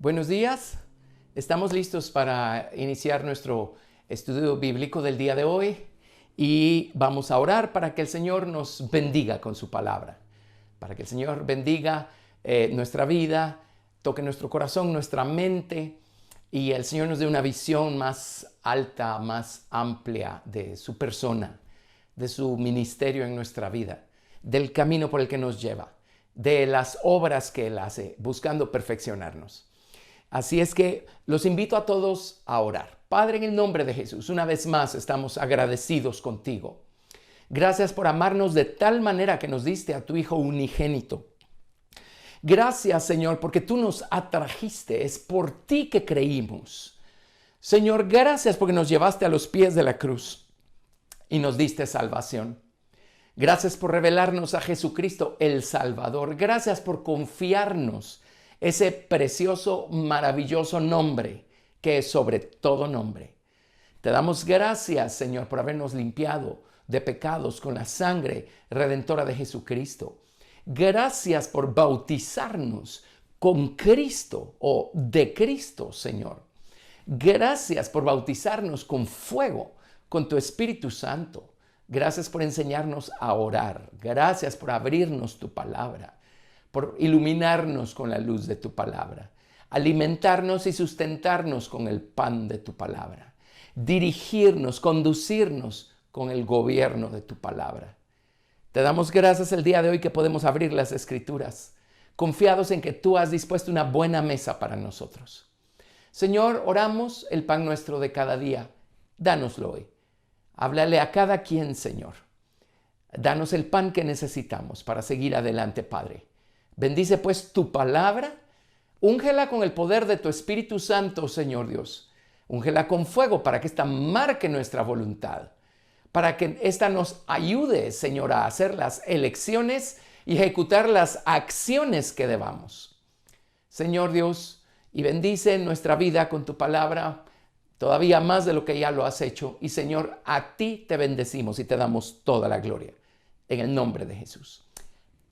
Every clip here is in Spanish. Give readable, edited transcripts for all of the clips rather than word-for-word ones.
Buenos días, estamos listos para iniciar nuestro estudio bíblico del día de hoy y vamos a orar para que el Señor nos bendiga con su palabra, para que el Señor bendiga nuestra vida, toque nuestro corazón, nuestra mente y el Señor nos dé una visión más alta, más amplia de su persona, de su ministerio en nuestra vida, del camino por el que nos lleva, de las obras que Él hace, buscando perfeccionarnos. Así es que los invito a todos a orar. Padre, en el nombre de Jesús, una vez más estamos agradecidos contigo. Gracias por amarnos de tal manera que nos diste a tu Hijo unigénito. Gracias, Señor, porque tú nos atrajiste, es por ti que creímos. Señor, gracias porque nos llevaste a los pies de la cruz y nos diste salvación. Gracias por revelarnos a Jesucristo, el Salvador. Gracias por confiarnos ese precioso, maravilloso nombre que es sobre todo nombre. Te damos gracias, Señor, por habernos limpiado de pecados con la sangre redentora de Jesucristo. Gracias por bautizarnos con Cristo o de Cristo, Señor. Gracias por bautizarnos con fuego, con tu Espíritu Santo. Gracias por enseñarnos a orar. Gracias por abrirnos tu palabra, por iluminarnos con la luz de tu palabra, alimentarnos y sustentarnos con el pan de tu palabra, dirigirnos, conducirnos con el gobierno de tu palabra. Te damos gracias el día de hoy que podemos abrir las Escrituras, confiados en que tú has dispuesto una buena mesa para nosotros. Señor, oramos el pan nuestro de cada día. Dánoslo hoy. Háblale a cada quien, Señor. Danos el pan que necesitamos para seguir adelante, Padre. Bendice pues tu palabra, úngela con el poder de tu Espíritu Santo, Señor Dios. Úngela con fuego para que ésta marque nuestra voluntad, para que ésta nos ayude, Señor, a hacer las elecciones y ejecutar las acciones que debamos. Señor Dios, y bendice nuestra vida con tu palabra, todavía más de lo que ya lo has hecho. Y Señor, a ti te bendecimos y te damos toda la gloria. En el nombre de Jesús.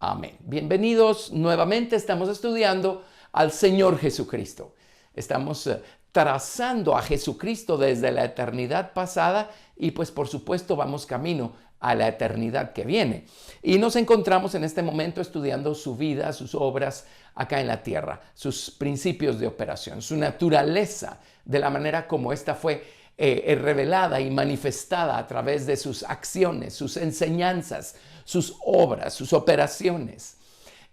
Amén. Bienvenidos nuevamente. Estamos estudiando al Señor Jesucristo. Estamos trazando a Jesucristo desde la eternidad pasada y pues por supuesto vamos camino a la eternidad que viene. Y nos encontramos en este momento estudiando su vida, sus obras acá en la tierra, sus principios de operación, su naturaleza, de la manera como esta fue revelada y manifestada a través de sus acciones, sus enseñanzas, sus obras, sus operaciones.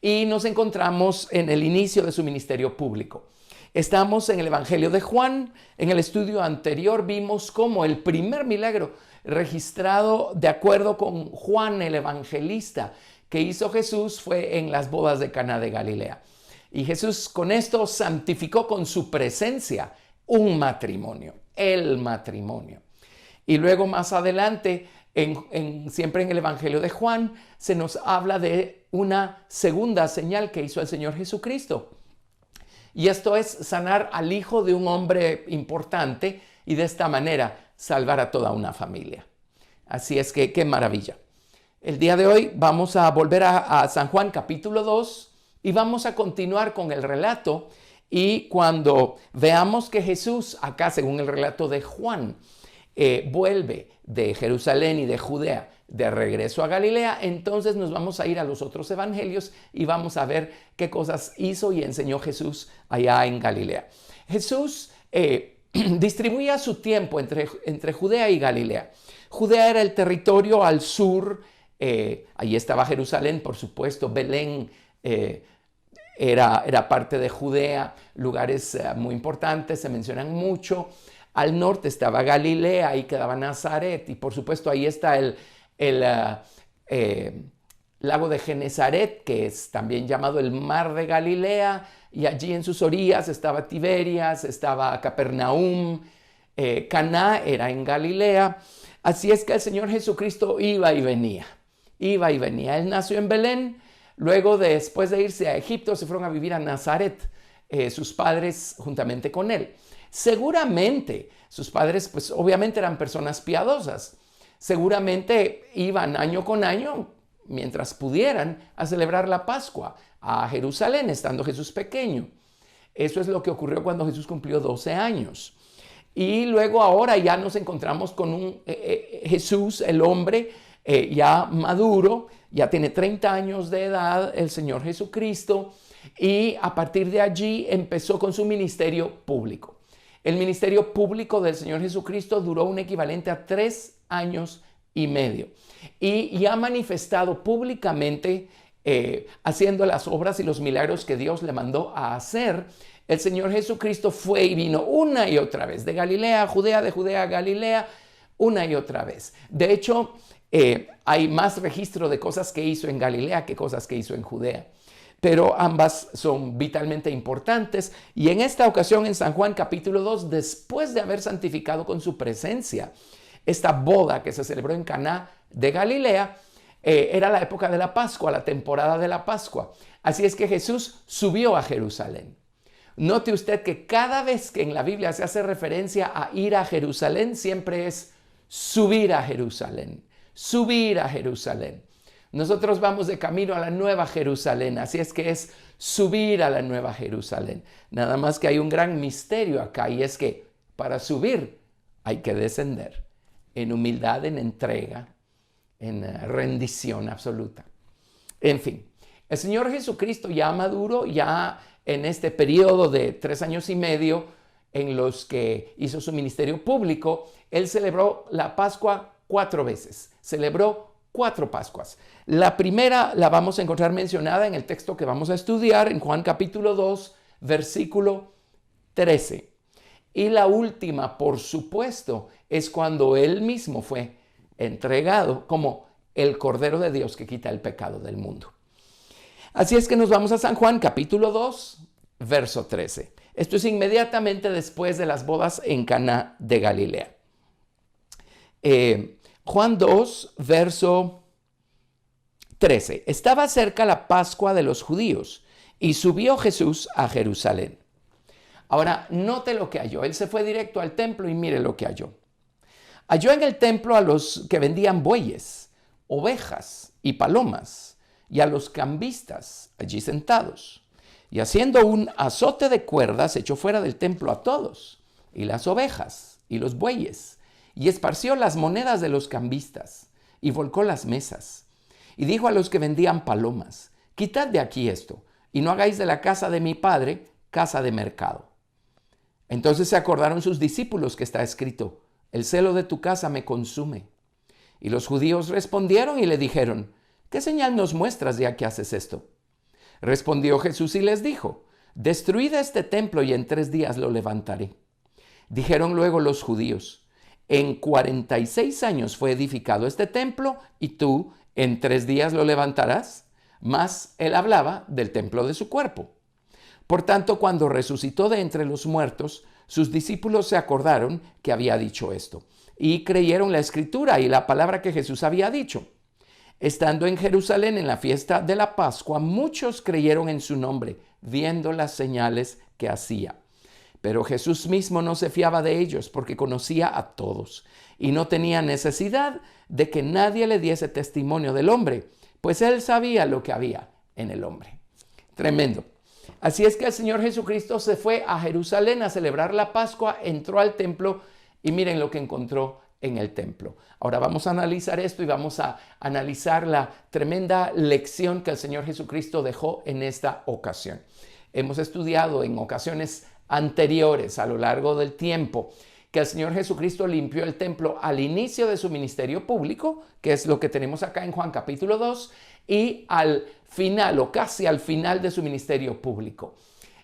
Y nos encontramos en el inicio de su ministerio público. Estamos en el Evangelio de Juan. En el estudio anterior vimos cómo el primer milagro registrado de acuerdo con Juan el evangelista que hizo Jesús fue en las bodas de Caná de Galilea. Y Jesús con esto santificó con su presencia un matrimonio, el matrimonio. Y luego más adelante, siempre en el Evangelio de Juan, se nos habla de una segunda señal que hizo el Señor Jesucristo. Y esto es sanar al hijo de un hombre importante y de esta manera salvar a toda una familia. Así es que qué maravilla. El día de hoy vamos a volver a San Juan capítulo 2 y vamos a continuar con el relato. Y cuando veamos que Jesús, acá según el relato de Juan, vuelve de Jerusalén y de Judea de regreso a Galilea, entonces nos vamos a ir a los otros evangelios y vamos a ver qué cosas hizo y enseñó Jesús allá en Galilea. Jesús distribuía su tiempo entre Judea y Galilea. Judea era el territorio al sur, allí estaba Jerusalén, por supuesto, Belén era parte de Judea, lugares muy importantes, se mencionan mucho. Al norte estaba Galilea, ahí quedaba Nazaret y por supuesto ahí está el lago de Genesaret, que es también llamado el mar de Galilea, y allí en sus orillas estaba Tiberias, estaba Capernaum, Caná era en Galilea. Así es que el Señor Jesucristo iba y venía. Él nació en Belén, luego después de irse a Egipto se fueron a vivir a Nazaret, sus padres juntamente con él. Seguramente sus padres pues obviamente eran personas piadosas. Seguramente iban año con año, mientras pudieran, a celebrar la Pascua a Jerusalén, estando Jesús pequeño. Eso es lo que ocurrió cuando Jesús cumplió 12 años. Y luego ahora ya nos encontramos con un Jesús, el hombre, ya maduro, ya tiene 30 años de edad, el Señor Jesucristo, y a partir de allí empezó con su ministerio público. El ministerio público del Señor Jesucristo duró un equivalente a 3 años y medio. Y ha manifestado públicamente, haciendo las obras y los milagros que Dios le mandó a hacer. El Señor Jesucristo fue y vino una y otra vez, de Galilea a Judea, de Judea a Galilea, una y otra vez. De hecho, hay más registro de cosas que hizo en Galilea que cosas que hizo en Judea. Pero ambas son vitalmente importantes. Y en esta ocasión, en San Juan capítulo 2, después de haber santificado con su presencia esta boda que se celebró en Caná de Galilea, era la época de la Pascua, la temporada de la Pascua. Así es que Jesús subió a Jerusalén. Note usted que cada vez que en la Biblia se hace referencia a ir a Jerusalén, siempre es subir a Jerusalén, subir a Jerusalén. Nosotros vamos de camino a la Nueva Jerusalén, así es que es subir a la Nueva Jerusalén. Nada más que hay un gran misterio acá, y es que para subir hay que descender en humildad, en entrega, en rendición absoluta. En fin, el Señor Jesucristo ya maduro, ya en este periodo de 3 años y medio en los que hizo su ministerio público, Él celebró la Pascua 4 veces. Celebró 4 Pascuas. La primera la vamos a encontrar mencionada en el texto que vamos a estudiar, en Juan capítulo 2, versículo 13. Y la última, por supuesto, es cuando Él mismo fue entregado como el Cordero de Dios que quita el pecado del mundo. Así es que nos vamos a San Juan capítulo 2, verso 13. Esto es inmediatamente después de las bodas en Caná de Galilea. Juan 2, verso 13. Estaba cerca la Pascua de los judíos y subió Jesús a Jerusalén. Ahora, note lo que halló. Él se fue directo al templo y mire lo que halló. Halló en el templo a los que vendían bueyes, ovejas y palomas, y a los cambistas allí sentados. Y haciendo un azote de cuerdas, echó fuera del templo a todos, y las ovejas y los bueyes, y esparció las monedas de los cambistas, y volcó las mesas. Y dijo a los que vendían palomas: quitad de aquí esto, y no hagáis de la casa de mi padre casa de mercado. Entonces se acordaron sus discípulos que está escrito: el celo de tu casa me consume. Y los judíos respondieron y le dijeron: ¿qué señal nos muestras ya que haces esto? Respondió Jesús y les dijo: destruid este templo y en 3 días lo levantaré. Dijeron luego los judíos: en 46 años fue edificado este templo y tú en 3 días lo levantarás. Mas él hablaba del templo de su cuerpo. Por tanto, cuando resucitó de entre los muertos, sus discípulos se acordaron que había dicho esto y creyeron la escritura y la palabra que Jesús había dicho. Estando en Jerusalén en la fiesta de la Pascua, muchos creyeron en su nombre, viendo las señales que hacía. Pero Jesús mismo no se fiaba de ellos, porque conocía a todos, y no tenía necesidad de que nadie le diese testimonio del hombre, pues él sabía lo que había en el hombre. Tremendo. Así es que el Señor Jesucristo se fue a Jerusalén a celebrar la Pascua, entró al templo y miren lo que encontró en el templo. Ahora vamos a analizar esto y vamos a analizar la tremenda lección que el Señor Jesucristo dejó en esta ocasión. Hemos estudiado en ocasiones anteriores a lo largo del tiempo que el Señor Jesucristo limpió el templo al inicio de su ministerio público, que es lo que tenemos acá en Juan capítulo 2, y al final o casi al final de su ministerio público.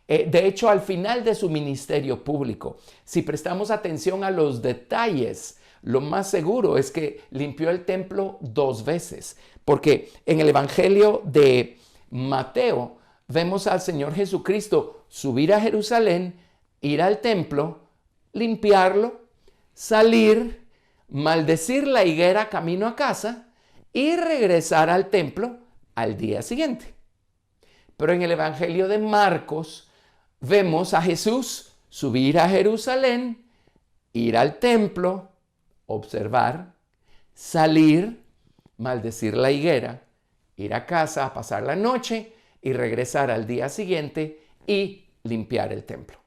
De hecho, al final de su ministerio público, si prestamos atención a los detalles, lo más seguro es que limpió el templo 2 veces, porque en el Evangelio de Mateo vemos al Señor Jesucristo subir a Jerusalén, ir al templo, limpiarlo, salir, maldecir la higuera camino a casa y regresar al templo al día siguiente. Pero en el Evangelio de Marcos vemos a Jesús subir a Jerusalén, ir al templo, observar, salir, maldecir la higuera, ir a casa a pasar la noche y regresar al día siguiente y limpiar el templo.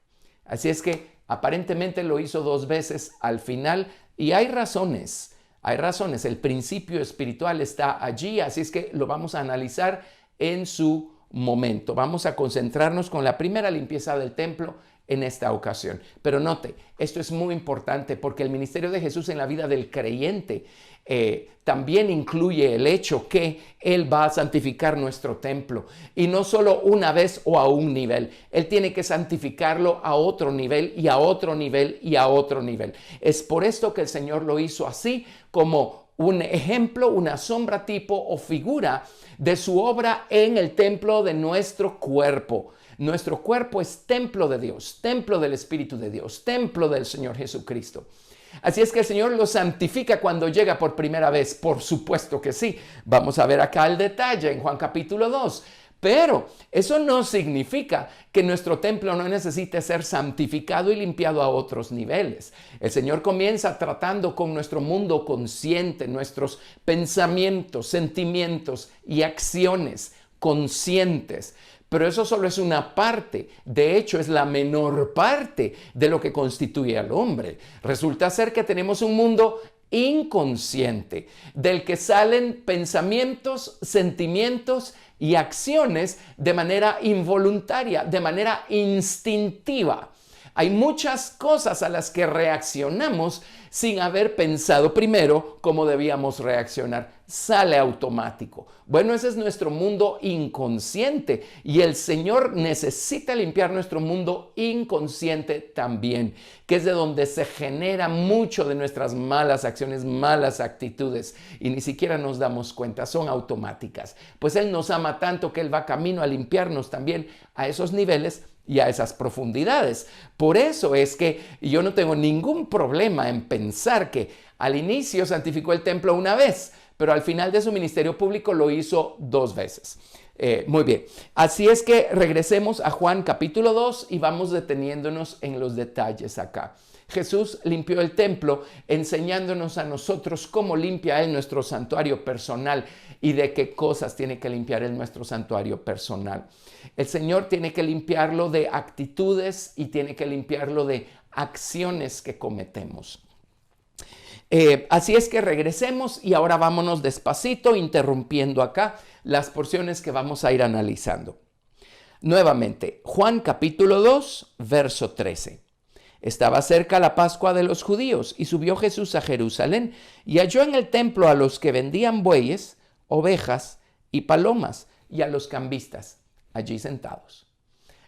Así es que aparentemente lo hizo 2 veces al final y hay razones. El principio espiritual está allí, así es que lo vamos a analizar en su momento. Vamos a concentrarnos con la primera limpieza del templo en esta ocasión. Pero note, esto es muy importante porque el ministerio de Jesús en la vida del creyente también incluye el hecho que Él va a santificar nuestro templo. Y no solo una vez o a un nivel. Él tiene que santificarlo a otro nivel y a otro nivel y a otro nivel. Es por esto que el Señor lo hizo así, como un ejemplo, una sombra, tipo o figura de su obra en el templo de nuestro cuerpo. Nuestro cuerpo es templo de Dios, templo del Espíritu de Dios, templo del Señor Jesucristo. Así es que el Señor lo santifica cuando llega por primera vez. Por supuesto que sí. Vamos a ver acá el detalle en Juan capítulo 2. Pero eso no significa que nuestro templo no necesite ser santificado y limpiado a otros niveles. El Señor comienza tratando con nuestro mundo consciente, nuestros pensamientos, sentimientos y acciones conscientes. Pero eso solo es una parte, de hecho es la menor parte de lo que constituye al hombre. Resulta ser que tenemos un mundo inconsciente, del que salen pensamientos, sentimientos y acciones de manera involuntaria, de manera instintiva. Hay muchas cosas a las que reaccionamos sin haber pensado primero cómo debíamos reaccionar. Sale automático. Bueno, ese es nuestro mundo inconsciente y el Señor necesita limpiar nuestro mundo inconsciente también, que es de donde se genera mucho de nuestras malas acciones, malas actitudes y ni siquiera nos damos cuenta, son automáticas. Pues Él nos ama tanto que Él va camino a limpiarnos también a esos niveles y a esas profundidades. Por eso es que yo no tengo ningún problema en pensar que al inicio santificó el templo una vez, pero al final de su ministerio público lo hizo 2 veces. Muy bien, así es que regresemos a Juan capítulo 2 y vamos deteniéndonos en los detalles acá. Jesús limpió el templo enseñándonos a nosotros cómo limpia Él nuestro santuario personal y de qué cosas tiene que limpiar Él nuestro santuario personal. El Señor tiene que limpiarlo de actitudes y tiene que limpiarlo de acciones que cometemos. Así es que regresemos y ahora vámonos despacito, interrumpiendo acá las porciones que vamos a ir analizando. Nuevamente, Juan capítulo 2, verso 13. Estaba cerca la Pascua de los judíos y subió Jesús a Jerusalén y halló en el templo a los que vendían bueyes, ovejas y palomas y a los cambistas allí sentados.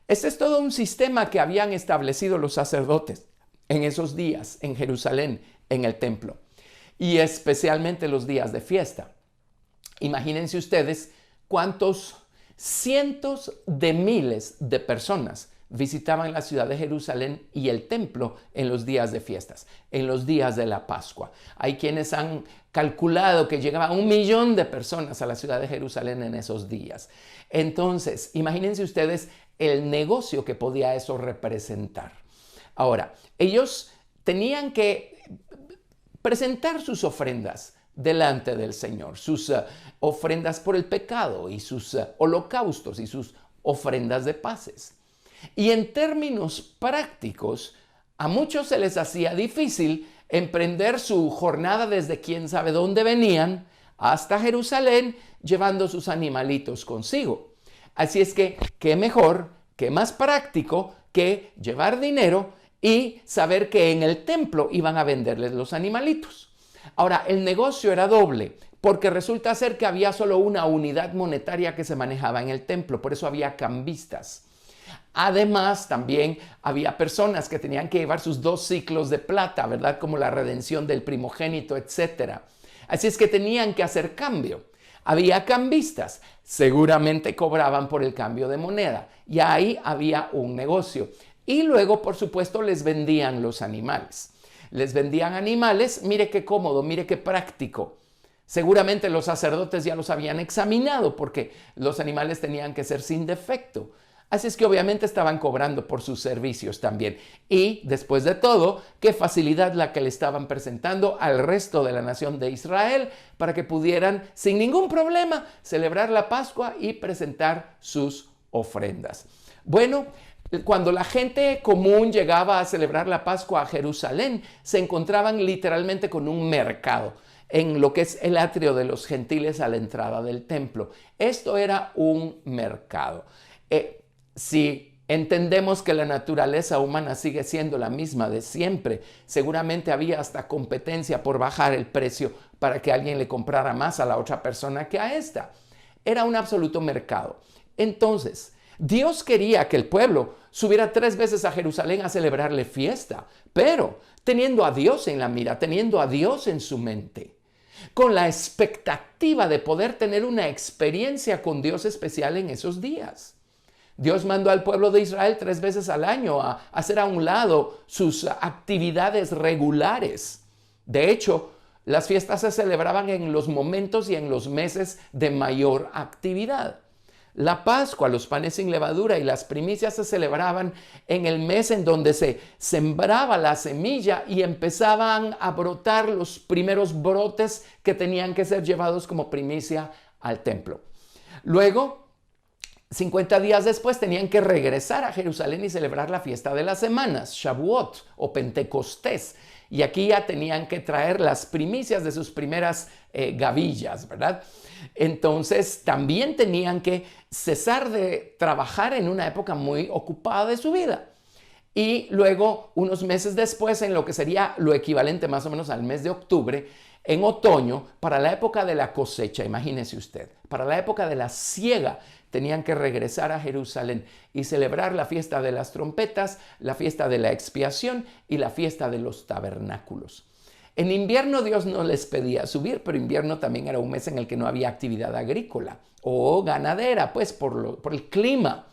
Este es todo un sistema que habían establecido los sacerdotes en esos días en Jerusalén, en el templo, y especialmente los días de fiesta. Imagínense ustedes cuántos cientos de miles de personas visitaban la ciudad de Jerusalén y el templo en los días de fiestas, en los días de la Pascua. Hay quienes han calculado que llegaban 1 millón de personas a la ciudad de Jerusalén en esos días. Entonces, imagínense ustedes el negocio que podía eso representar. Ahora, ellos tenían que presentar sus ofrendas delante del Señor, sus ofrendas por el pecado y sus holocaustos y sus ofrendas de paces. Y en términos prácticos, a muchos se les hacía difícil emprender su jornada desde quién sabe dónde venían hasta Jerusalén llevando sus animalitos consigo. Así es que, qué mejor, qué más práctico que llevar dinero y saber que en el templo iban a venderles los animalitos. Ahora, el negocio era doble, porque resulta ser que había solo una unidad monetaria que se manejaba en el templo, por eso había cambistas. Además, también había personas que tenían que llevar sus 2 siclos de plata, ¿verdad? Como la redención del primogénito, etc. Así es que tenían que hacer cambio. Había cambistas, seguramente cobraban por el cambio de moneda y ahí había un negocio. Y luego, por supuesto, les vendían los animales. Les vendían animales, mire qué cómodo, mire qué práctico. Seguramente los sacerdotes ya los habían examinado porque los animales tenían que ser sin defecto. Así es que obviamente estaban cobrando por sus servicios también. Y después de todo, qué facilidad la que le estaban presentando al resto de la nación de Israel para que pudieran sin ningún problema celebrar la Pascua y presentar sus ofrendas. Bueno, Cuando la gente común llegaba a celebrar la Pascua a Jerusalén, se encontraban literalmente con un mercado en lo que es el atrio de los gentiles a la entrada del templo. Esto era un mercado. Si entendemos que la naturaleza humana sigue siendo la misma de siempre, seguramente había hasta competencia por bajar el precio para que alguien le comprara más a la otra persona que a esta. Era un absoluto mercado. Entonces, Dios quería que el pueblo subiera 3 veces a Jerusalén a celebrarle fiesta, pero teniendo a Dios en la mira, teniendo a Dios en su mente, con la expectativa de poder tener una experiencia con Dios especial en esos días. Dios mandó al pueblo de Israel 3 veces al año a hacer a un lado sus actividades regulares. De hecho, las fiestas se celebraban en los momentos y en los meses de mayor actividad. La Pascua, los panes sin levadura y las primicias se celebraban en el mes en donde se sembraba la semilla y empezaban a brotar los primeros brotes que tenían que ser llevados como primicia al templo. Luego, 50 días después tenían que regresar a Jerusalén y celebrar la fiesta de las semanas, Shavuot o Pentecostés. Y aquí ya tenían que traer las primicias de sus primeras gavillas, ¿verdad? Entonces también tenían que cesar de trabajar en una época muy ocupada de su vida. Y luego, unos meses después, en lo que sería lo equivalente más o menos al mes de octubre, en otoño, para la época de la cosecha, imagínese usted, para la época de la siega, tenían que regresar a Jerusalén y celebrar la fiesta de las trompetas, la fiesta de la expiación y la fiesta de los tabernáculos. En invierno Dios no les pedía subir, pero invierno también era un mes en el que no había actividad agrícola o ganadera, pues por el clima.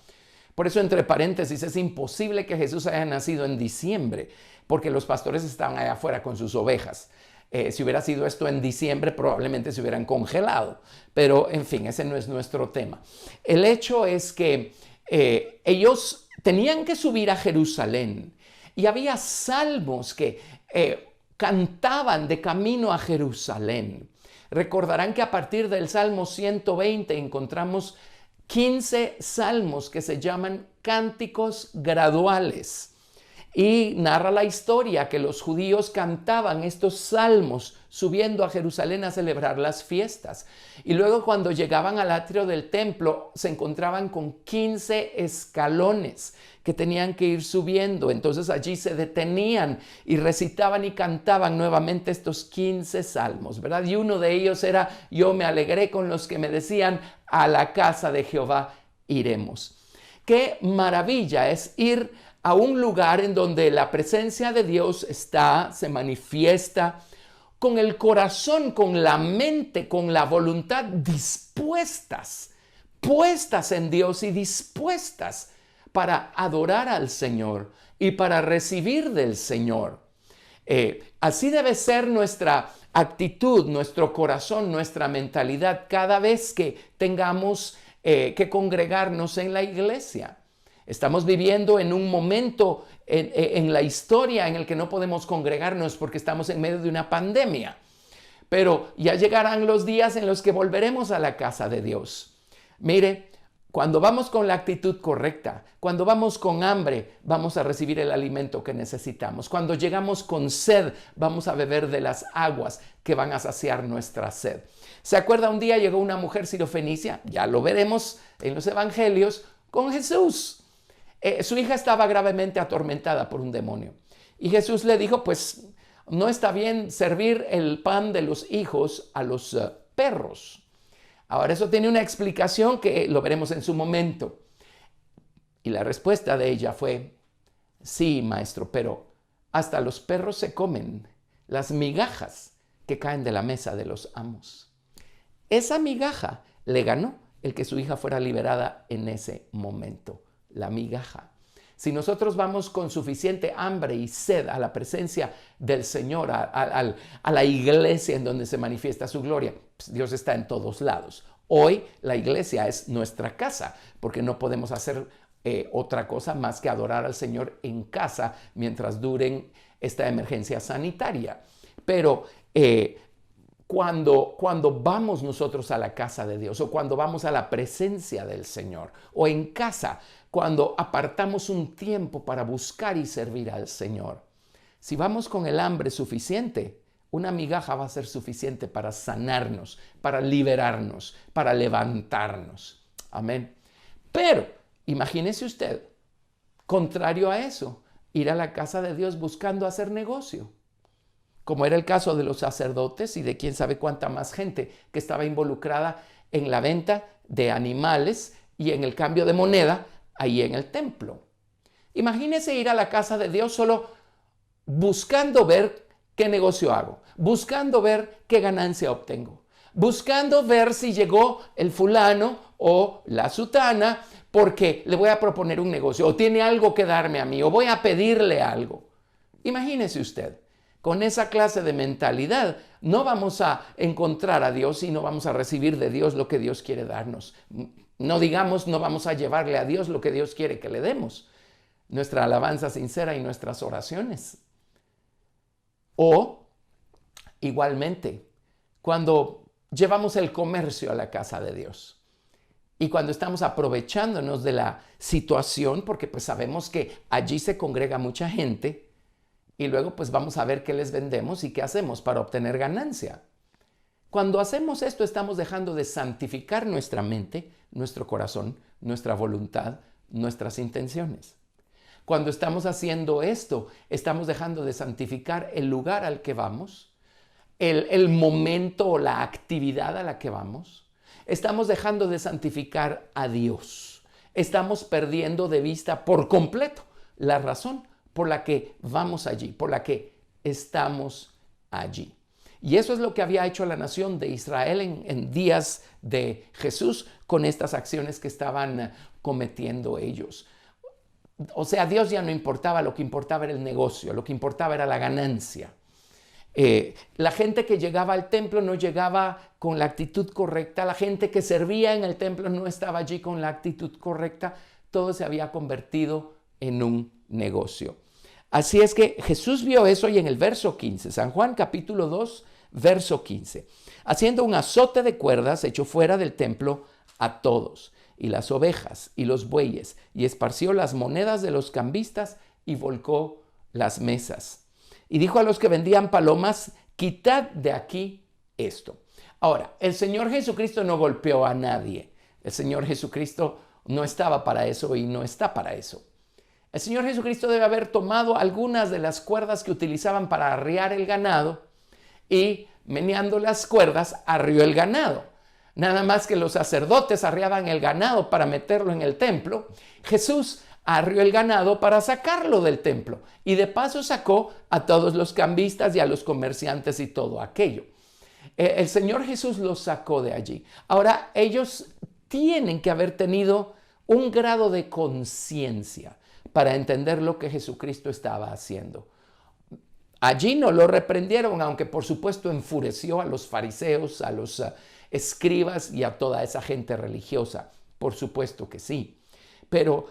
Por eso, entre paréntesis, es imposible que Jesús haya nacido en diciembre, porque los pastores estaban allá afuera con sus ovejas. Si hubiera sido esto en diciembre, probablemente se hubieran congelado. Pero, en fin, ese no es nuestro tema. El hecho es que ellos tenían que subir a Jerusalén y había salmos que cantaban de camino a Jerusalén. Recordarán que a partir del Salmo 120 encontramos 15 salmos que se llaman cánticos graduales. Y narra la historia que los judíos cantaban estos salmos subiendo a Jerusalén a celebrar las fiestas. Y luego cuando llegaban al atrio del templo se encontraban con 15 escalones que tenían que ir subiendo. Entonces allí se detenían y recitaban y cantaban nuevamente estos 15 salmos, ¿verdad? Y uno de ellos era: yo me alegré con los que me decían, a la casa de Jehová iremos. Qué maravilla es ir a un lugar en donde la presencia de Dios está, se manifiesta, con el corazón, con la mente, con la voluntad dispuestas, puestas en Dios y dispuestas para adorar al Señor y para recibir del Señor. Así debe ser nuestra actitud, nuestro corazón, nuestra mentalidad cada vez que tengamos que congregarnos en la iglesia. Estamos viviendo en un momento en la historia en el que no podemos congregarnos porque estamos en medio de una pandemia. Pero ya llegarán los días en los que volveremos a la casa de Dios. Mire, cuando vamos con la actitud correcta, cuando vamos con hambre, vamos a recibir el alimento que necesitamos. Cuando llegamos con sed, vamos a beber de las aguas que van a saciar nuestra sed. ¿Se acuerda? Un día llegó una mujer sirofenicia, ya lo veremos en los evangelios, con Jesús. Su hija estaba gravemente atormentada por un demonio. Y Jesús le dijo, pues no está bien servir el pan de los hijos a los perros. Ahora, eso tiene una explicación que lo veremos en su momento. Y la respuesta de ella fue: sí, maestro, pero hasta los perros se comen las migajas que caen de la mesa de los amos. Esa migaja le ganó el que su hija fuera liberada en ese momento. La migaja. Si nosotros vamos con suficiente hambre y sed a la presencia del Señor, a la iglesia en donde se manifiesta su gloria, pues Dios está en todos lados. Hoy la iglesia es nuestra casa, porque no podemos hacer otra cosa más que adorar al Señor en casa mientras duren esta emergencia sanitaria. Pero cuando vamos nosotros a la casa de Dios o cuando vamos a la presencia del Señor o en casa, cuando apartamos un tiempo para buscar y servir al Señor. Si vamos con el hambre suficiente, una migaja va a ser suficiente para sanarnos, para liberarnos, para levantarnos. Amén. Pero imagínese usted, contrario a eso, ir a la casa de Dios buscando hacer negocio, como era el caso de los sacerdotes y de quién sabe cuánta más gente que estaba involucrada en la venta de animales y en el cambio de moneda ahí en el templo. Imagínese ir a la casa de Dios solo buscando ver qué negocio hago, buscando ver qué ganancia obtengo, buscando ver si llegó el fulano o la sutana porque le voy a proponer un negocio o tiene algo que darme a mí o voy a pedirle algo. Imagínese usted, con esa clase de mentalidad no vamos a encontrar a Dios y no vamos a recibir de Dios lo que Dios quiere darnos. No digamos, no vamos a llevarle a Dios lo que Dios quiere que le demos. Nuestra alabanza sincera y nuestras oraciones. O, igualmente, cuando llevamos el comercio a la casa de Dios y cuando estamos aprovechándonos de la situación, porque pues sabemos que allí se congrega mucha gente, y luego pues vamos a ver qué les vendemos y qué hacemos para obtener ganancia. Cuando hacemos esto estamos dejando de santificar nuestra mente, nuestro corazón, nuestra voluntad, nuestras intenciones. Cuando estamos haciendo esto, estamos dejando de santificar el lugar al que vamos, el momento o la actividad a la que vamos. Estamos dejando de santificar a Dios. Estamos perdiendo de vista por completo la razón por la que vamos allí, por la que estamos allí. Y eso es lo que había hecho la nación de Israel en días de Jesús con estas acciones que estaban cometiendo ellos. O sea, a Dios ya no importaba, lo que importaba era el negocio, lo que importaba era la ganancia. La gente que llegaba al templo no llegaba con la actitud correcta, la gente que servía en el templo no estaba allí con la actitud correcta, todo se había convertido en un negocio. Así es que Jesús vio eso y en el verso 15, San Juan capítulo 2, verso 15, haciendo un azote de cuerdas echó fuera del templo a todos, y las ovejas y los bueyes, y esparció las monedas de los cambistas y volcó las mesas. Y dijo a los que vendían palomas, quitad de aquí esto. Ahora, el Señor Jesucristo no golpeó a nadie. El Señor Jesucristo no estaba para eso y no está para eso. El Señor Jesucristo debe haber tomado algunas de las cuerdas que utilizaban para arriar el ganado y meneando las cuerdas arrió el ganado. Nada más que los sacerdotes arriaban el ganado para meterlo en el templo. Jesús arrió el ganado para sacarlo del templo y de paso sacó a todos los cambistas y a los comerciantes y todo aquello. El Señor Jesús los sacó de allí. Ahora ellos tienen que haber tenido un grado de conciencia para entender lo que Jesucristo estaba haciendo. Allí no lo reprendieron, aunque por supuesto enfureció a los fariseos, a los escribas y a toda esa gente religiosa. Por supuesto que sí. Pero,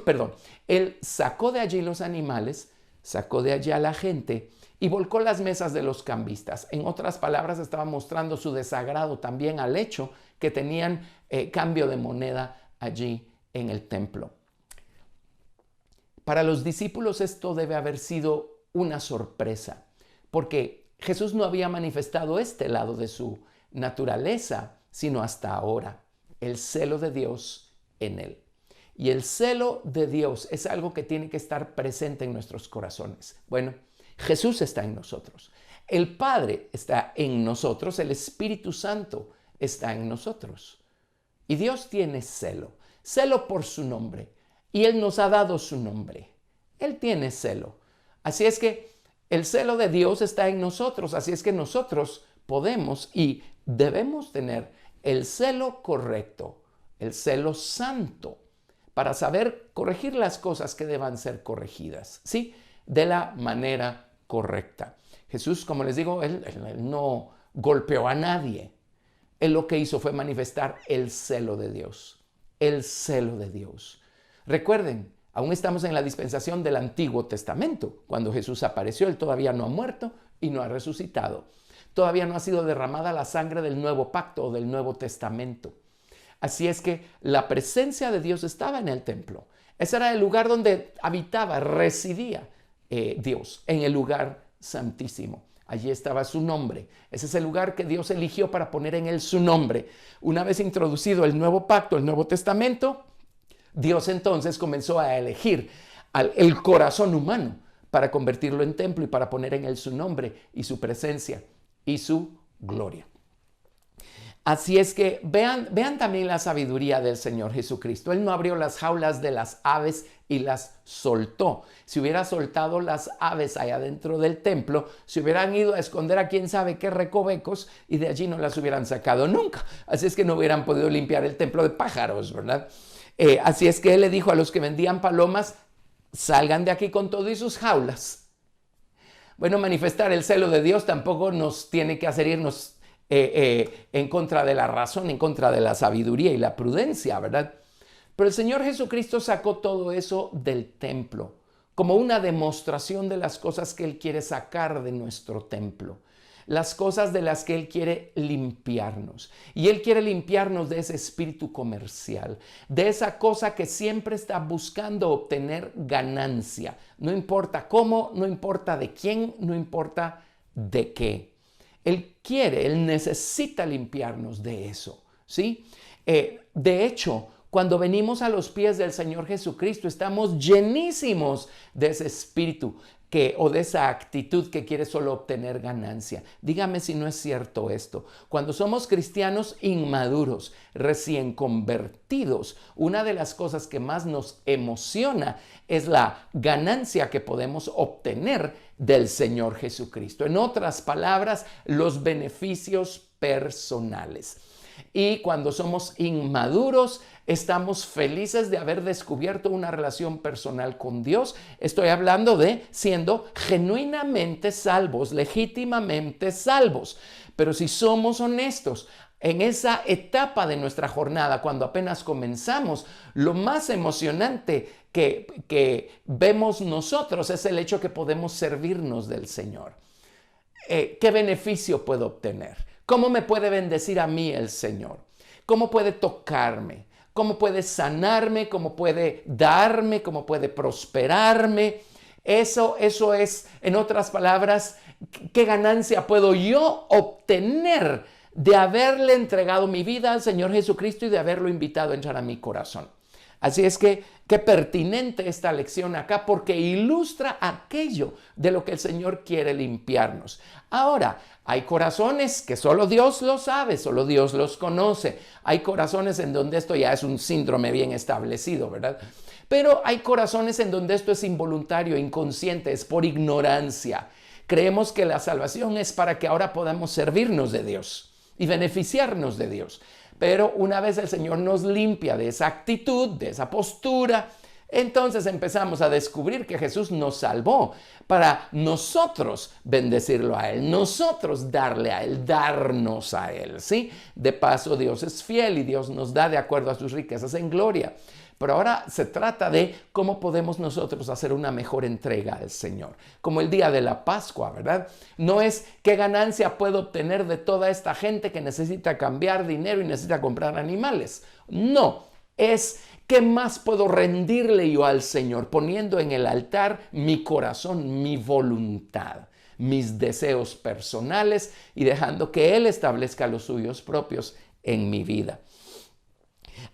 perdón, él sacó de allí los animales, sacó de allí a la gente y volcó las mesas de los cambistas. En otras palabras, estaba mostrando su desagrado también al hecho que tenían cambio de moneda allí en el templo. Para los discípulos esto debe haber sido una sorpresa, porque Jesús no había manifestado este lado de su naturaleza, sino hasta ahora, el celo de Dios en él. Y el celo de Dios es algo que tiene que estar presente en nuestros corazones. Bueno, Jesús está en nosotros, el Padre está en nosotros, el Espíritu Santo está en nosotros. Y Dios tiene celo por su nombre. Y Él nos ha dado su nombre. Él tiene celo. Así es que el celo de Dios está en nosotros. Así es que nosotros podemos y debemos tener el celo correcto, el celo santo, para saber corregir las cosas que deban ser corregidas, ¿sí? De la manera correcta. Jesús, como les digo, él no golpeó a nadie. Él lo que hizo fue manifestar el celo de Dios. El celo de Dios. Recuerden, aún estamos en la dispensación del Antiguo Testamento. Cuando Jesús apareció, Él todavía no ha muerto y no ha resucitado. todavía no ha sido derramada la sangre del nuevo pacto o del Nuevo Testamento. Así es que la presencia de Dios estaba en el templo. Ese era el lugar donde habitaba, residía Dios, en el lugar santísimo. Allí estaba su nombre. Ese es el lugar que Dios eligió para poner en él su nombre. Una vez introducido el nuevo pacto, el Nuevo Testamento, Dios entonces comenzó a elegir el corazón humano para convertirlo en templo y para poner en él su nombre y su presencia y su gloria. Así es que vean también la sabiduría del Señor Jesucristo. Él no abrió las jaulas de las aves y las soltó. Si hubiera soltado las aves allá dentro del templo, se hubieran ido a esconder a quién sabe qué recovecos y de allí no las hubieran sacado nunca. Así es que no hubieran podido limpiar el templo de pájaros, ¿verdad? Así es que él le dijo a los que vendían palomas, salgan de aquí con todo y sus jaulas. Bueno, manifestar el celo de Dios tampoco nos tiene que hacer irnos en contra de la razón, en contra de la sabiduría y la prudencia, ¿verdad? Pero el Señor Jesucristo sacó todo eso del templo como una demostración de las cosas que Él quiere sacar de nuestro templo, las cosas de las que Él quiere limpiarnos. Y Él quiere limpiarnos de ese espíritu comercial, de esa cosa que siempre está buscando obtener ganancia. No importa cómo, no importa de quién, no importa de qué. Él necesita limpiarnos de eso, ¿sí? De hecho, cuando venimos a los pies del Señor Jesucristo, estamos llenísimos de ese espíritu o de esa actitud que quiere solo obtener ganancia. Dígame si no es cierto esto. Cuando somos cristianos inmaduros, recién convertidos, una de las cosas que más nos emociona es la ganancia que podemos obtener del Señor Jesucristo. En otras palabras, los beneficios personales. Y cuando somos inmaduros, estamos felices de haber descubierto una relación personal con Dios. Estoy hablando de siendo genuinamente salvos, legítimamente salvos. Pero si somos honestos, en esa etapa de nuestra jornada, cuando apenas comenzamos, lo más emocionante que vemos nosotros es el hecho que podemos servirnos del Señor. ¿Qué beneficio puedo obtener? ¿Cómo me puede bendecir a mí el Señor? ¿Cómo puede tocarme? ¿Cómo puede sanarme? ¿Cómo puede darme? ¿Cómo puede prosperarme? Eso es, en otras palabras, ¿qué ganancia puedo yo obtener de haberle entregado mi vida al Señor Jesucristo y de haberlo invitado a entrar a mi corazón? Así es que qué pertinente esta lección acá, porque ilustra aquello de lo que el Señor quiere limpiarnos. Ahora, hay corazones que solo Dios los sabe, solo Dios los conoce. Hay corazones en donde esto ya es un síndrome bien establecido, ¿verdad? Pero hay corazones en donde esto es involuntario, inconsciente, es por ignorancia. Creemos que la salvación es para que ahora podamos servirnos de Dios y beneficiarnos de Dios. Pero una vez el Señor nos limpia de esa actitud, de esa postura, entonces empezamos a descubrir que Jesús nos salvó para nosotros bendecirlo a Él, nosotros darle a Él, darnos a Él, ¿sí? De paso, Dios es fiel y Dios nos da de acuerdo a sus riquezas en gloria. Pero ahora se trata de cómo podemos nosotros hacer una mejor entrega al Señor. Como el día de la Pascua, ¿verdad? No es qué ganancia puedo obtener de toda esta gente que necesita cambiar dinero y necesita comprar animales. No, es qué más puedo rendirle yo al Señor poniendo en el altar mi corazón, mi voluntad, mis deseos personales y dejando que Él establezca los suyos propios en mi vida.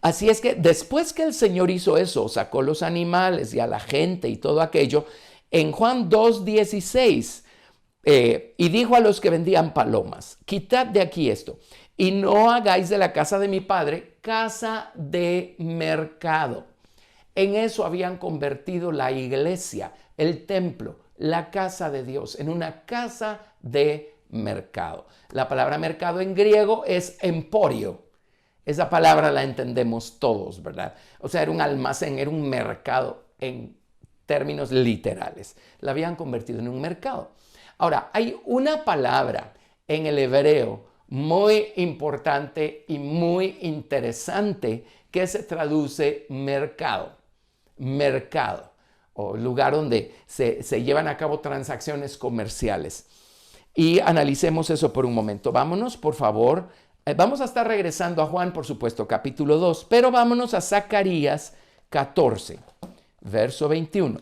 Así es que después que el Señor hizo eso, sacó los animales y a la gente y todo aquello, en Juan 2:16, y dijo a los que vendían palomas, quitad de aquí esto, y no hagáis de la casa de mi padre casa de mercado. En eso habían convertido la iglesia, el templo, la casa de Dios, en una casa de mercado. La palabra mercado en griego es emporio. Esa palabra la entendemos todos, ¿verdad? O sea, era un almacén, era un mercado en términos literales. La habían convertido en un mercado. Ahora, hay una palabra en el hebreo muy importante y muy interesante que se traduce mercado. Mercado, o lugar donde se llevan a cabo transacciones comerciales. y analicemos eso por un momento. Vámonos, por favor. Vamos a estar regresando a Juan, por supuesto, capítulo 2, pero vámonos a Zacarías 14, verso 21.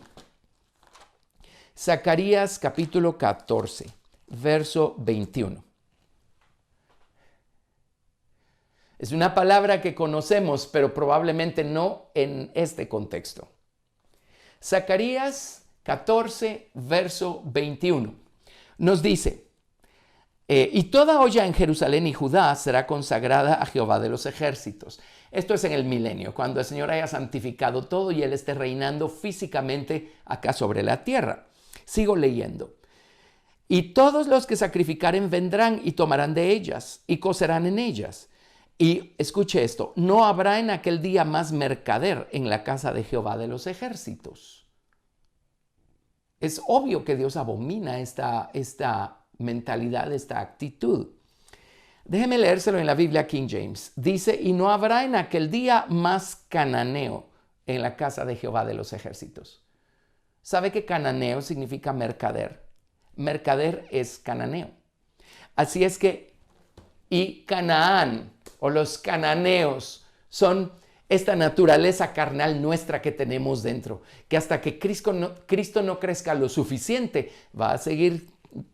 Zacarías capítulo 14, verso 21. Es una palabra que conocemos, pero probablemente no en este contexto. Zacarías 14, verso 21. Nos dice, y toda olla en Jerusalén y Judá será consagrada a Jehová de los ejércitos. Esto es en el milenio, cuando el Señor haya santificado todo y Él esté reinando físicamente acá sobre la tierra. Sigo leyendo. Y todos los que sacrificaren vendrán y tomarán de ellas y cocerán en ellas. Y escuche esto, no habrá en aquel día más mercader en la casa de Jehová de los ejércitos. Es obvio que Dios abomina esta mentalidad, esta actitud. Déjeme leérselo en la Biblia King James. Dice, y no habrá en aquel día más cananeo en la casa de Jehová de los ejércitos. ¿Sabe que cananeo significa mercader? Mercader es cananeo. Así es que, y Canaán o los cananeos son esta naturaleza carnal nuestra que tenemos dentro, que hasta que Cristo no crezca lo suficiente, va a seguir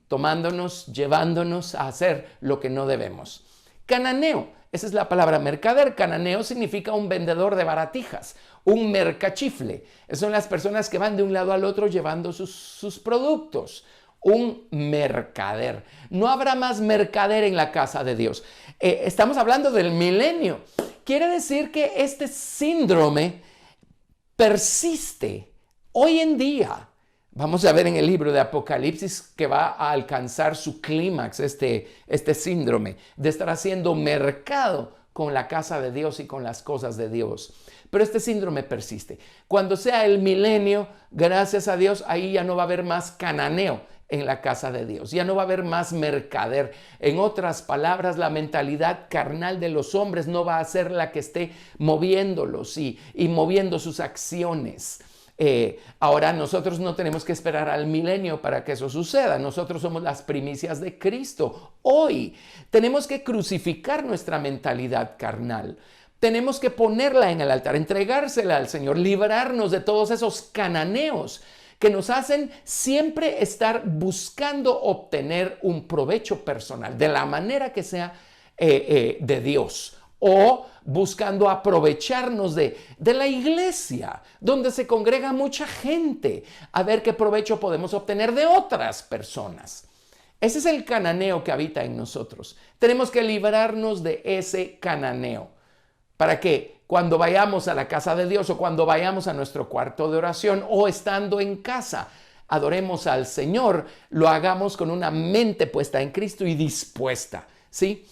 tomándonos, llevándonos a hacer lo que no debemos. Cananeo, esa es la palabra mercader. Cananeo significa un vendedor de baratijas, un mercachifle. Son las personas que van de un lado al otro llevando sus productos. Un mercader. No habrá más mercader en la casa de Dios. Estamos hablando del milenio. Quiere decir que este síndrome persiste hoy en día. Vamos a ver en el libro de Apocalipsis que va a alcanzar su clímax, este síndrome de estar haciendo mercado con la casa de Dios y con las cosas de Dios. Pero este síndrome persiste. Cuando sea el milenio, gracias a Dios, ahí ya no va a haber más cananeo en la casa de Dios. Ya no va a haber más mercader. En otras palabras, la mentalidad carnal de los hombres no va a ser la que esté moviéndolos y moviendo sus acciones. Ahora nosotros no tenemos que esperar al milenio para que eso suceda. Nosotros somos las primicias de Cristo. Hoy tenemos que crucificar nuestra mentalidad carnal. Tenemos que ponerla en el altar, entregársela al Señor, librarnos de todos esos cananeos que nos hacen siempre estar buscando obtener un provecho personal, de la manera que sea de Dios, o buscando aprovecharnos de la iglesia, donde se congrega mucha gente, a ver qué provecho podemos obtener de otras personas. Ese es el cananeo que habita en nosotros. Tenemos que librarnos de ese cananeo. ¿Para qué? Cuando vayamos a la casa de Dios o cuando vayamos a nuestro cuarto de oración o estando en casa, adoremos al Señor, lo hagamos con una mente puesta en Cristo y dispuesta, ¿sí?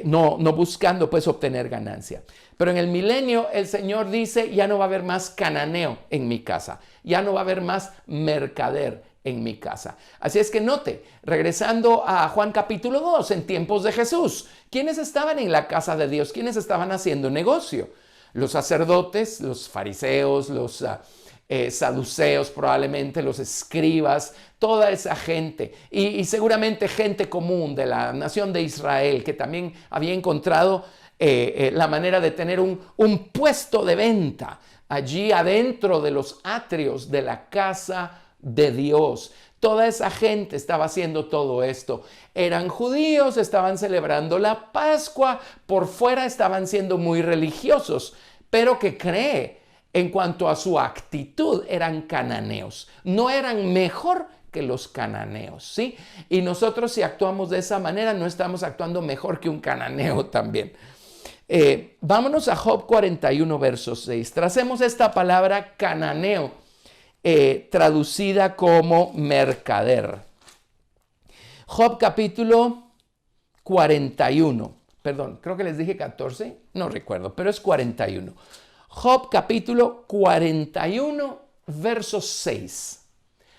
No buscando pues obtener ganancia. Pero en el milenio el Señor dice, ya no va a haber más cananeo en mi casa, ya no va a haber más mercader en mi casa. Así es que note, regresando a Juan capítulo 2, en tiempos de Jesús, ¿quiénes estaban en la casa de Dios? ¿Quiénes estaban haciendo negocio? Los sacerdotes, los fariseos, los saduceos probablemente, los escribas, toda esa gente y seguramente gente común de la nación de Israel que también había encontrado la manera de tener un puesto de venta allí adentro de los atrios de la casa de Dios. Toda esa gente estaba haciendo todo esto. Eran judíos, estaban celebrando la Pascua, por fuera estaban siendo muy religiosos, pero ¿qué cree? En cuanto a su actitud, eran cananeos. No eran mejor que los cananeos, ¿sí? Y nosotros si actuamos de esa manera, no estamos actuando mejor que un cananeo también. Vámonos a Job 41, verso 6. Tracemos esta palabra cananeo, traducida como mercader. Job capítulo 41. Perdón, creo que les dije 14. No recuerdo, pero es 41. Job capítulo 41, verso 6.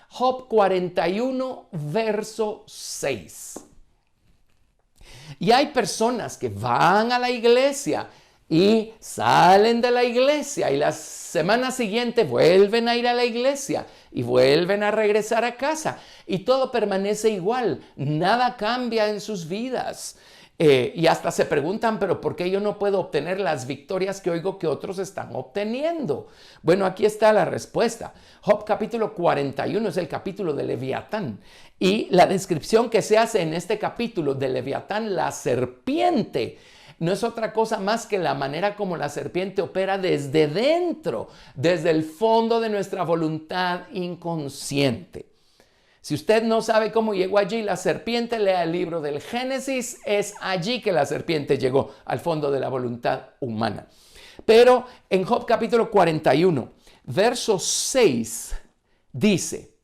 Job 41, verso 6. Y hay personas que van a la iglesia y salen de la iglesia y la semana siguiente vuelven a ir a la iglesia y vuelven a regresar a casa y todo permanece igual, nada cambia en sus vidas. Y hasta se preguntan, pero ¿por qué yo no puedo obtener las victorias que oigo que otros están obteniendo? Bueno, aquí está la respuesta. Job capítulo 41 es el capítulo de Leviatán. Y la descripción que se hace en este capítulo de Leviatán, la serpiente, no es otra cosa más que la manera como la serpiente opera desde dentro, desde el fondo de nuestra voluntad inconsciente. Si usted no sabe cómo llegó allí la serpiente, lea el libro del Génesis. Es allí que la serpiente llegó al fondo de la voluntad humana. Pero en Job capítulo 41, verso 6, dice,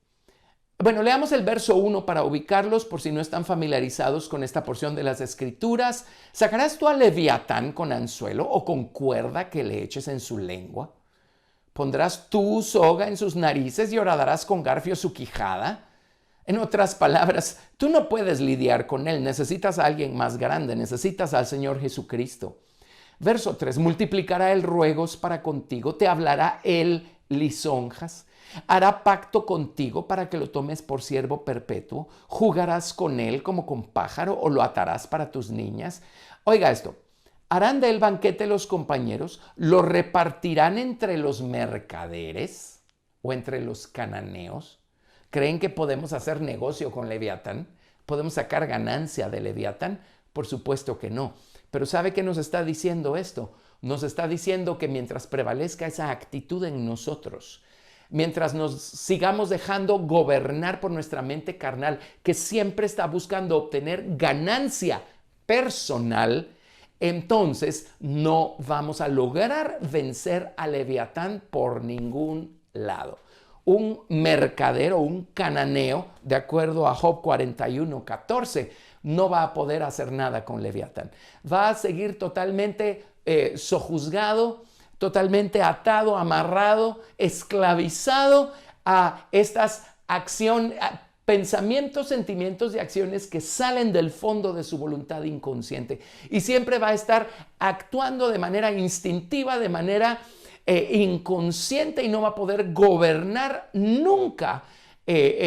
bueno, leamos el verso 1 para ubicarlos por si no están familiarizados con esta porción de las Escrituras. ¿Sacarás tú al Leviatán con anzuelo o con cuerda que le eches en su lengua? ¿Pondrás tú soga en sus narices y horadarás con garfio su quijada? En otras palabras, tú no puedes lidiar con él, necesitas a alguien más grande, necesitas al Señor Jesucristo. Verso 3, multiplicará él ruegos para contigo, te hablará él lisonjas, hará pacto contigo para que lo tomes por siervo perpetuo, jugarás con él como con pájaro o lo atarás para tus niñas. Oiga esto, harán de él banquete los compañeros, lo repartirán entre los mercaderes o entre los cananeos. ¿Creen que podemos hacer negocio con Leviatán? ¿Podemos sacar ganancia de Leviatán? Por supuesto que no. Pero ¿sabe qué nos está diciendo esto? Nos está diciendo que mientras prevalezca esa actitud en nosotros, mientras nos sigamos dejando gobernar por nuestra mente carnal, que siempre está buscando obtener ganancia personal, entonces no vamos a lograr vencer a Leviatán por ningún lado. Un mercader o un cananeo, de acuerdo a Job 41:14, no va a poder hacer nada con Leviatán. Va a seguir totalmente sojuzgado, totalmente atado, amarrado, esclavizado a estas pensamientos, sentimientos y acciones que salen del fondo de su voluntad inconsciente. Y siempre va a estar actuando de manera instintiva, de manera inconsciente, y no va a poder gobernar nunca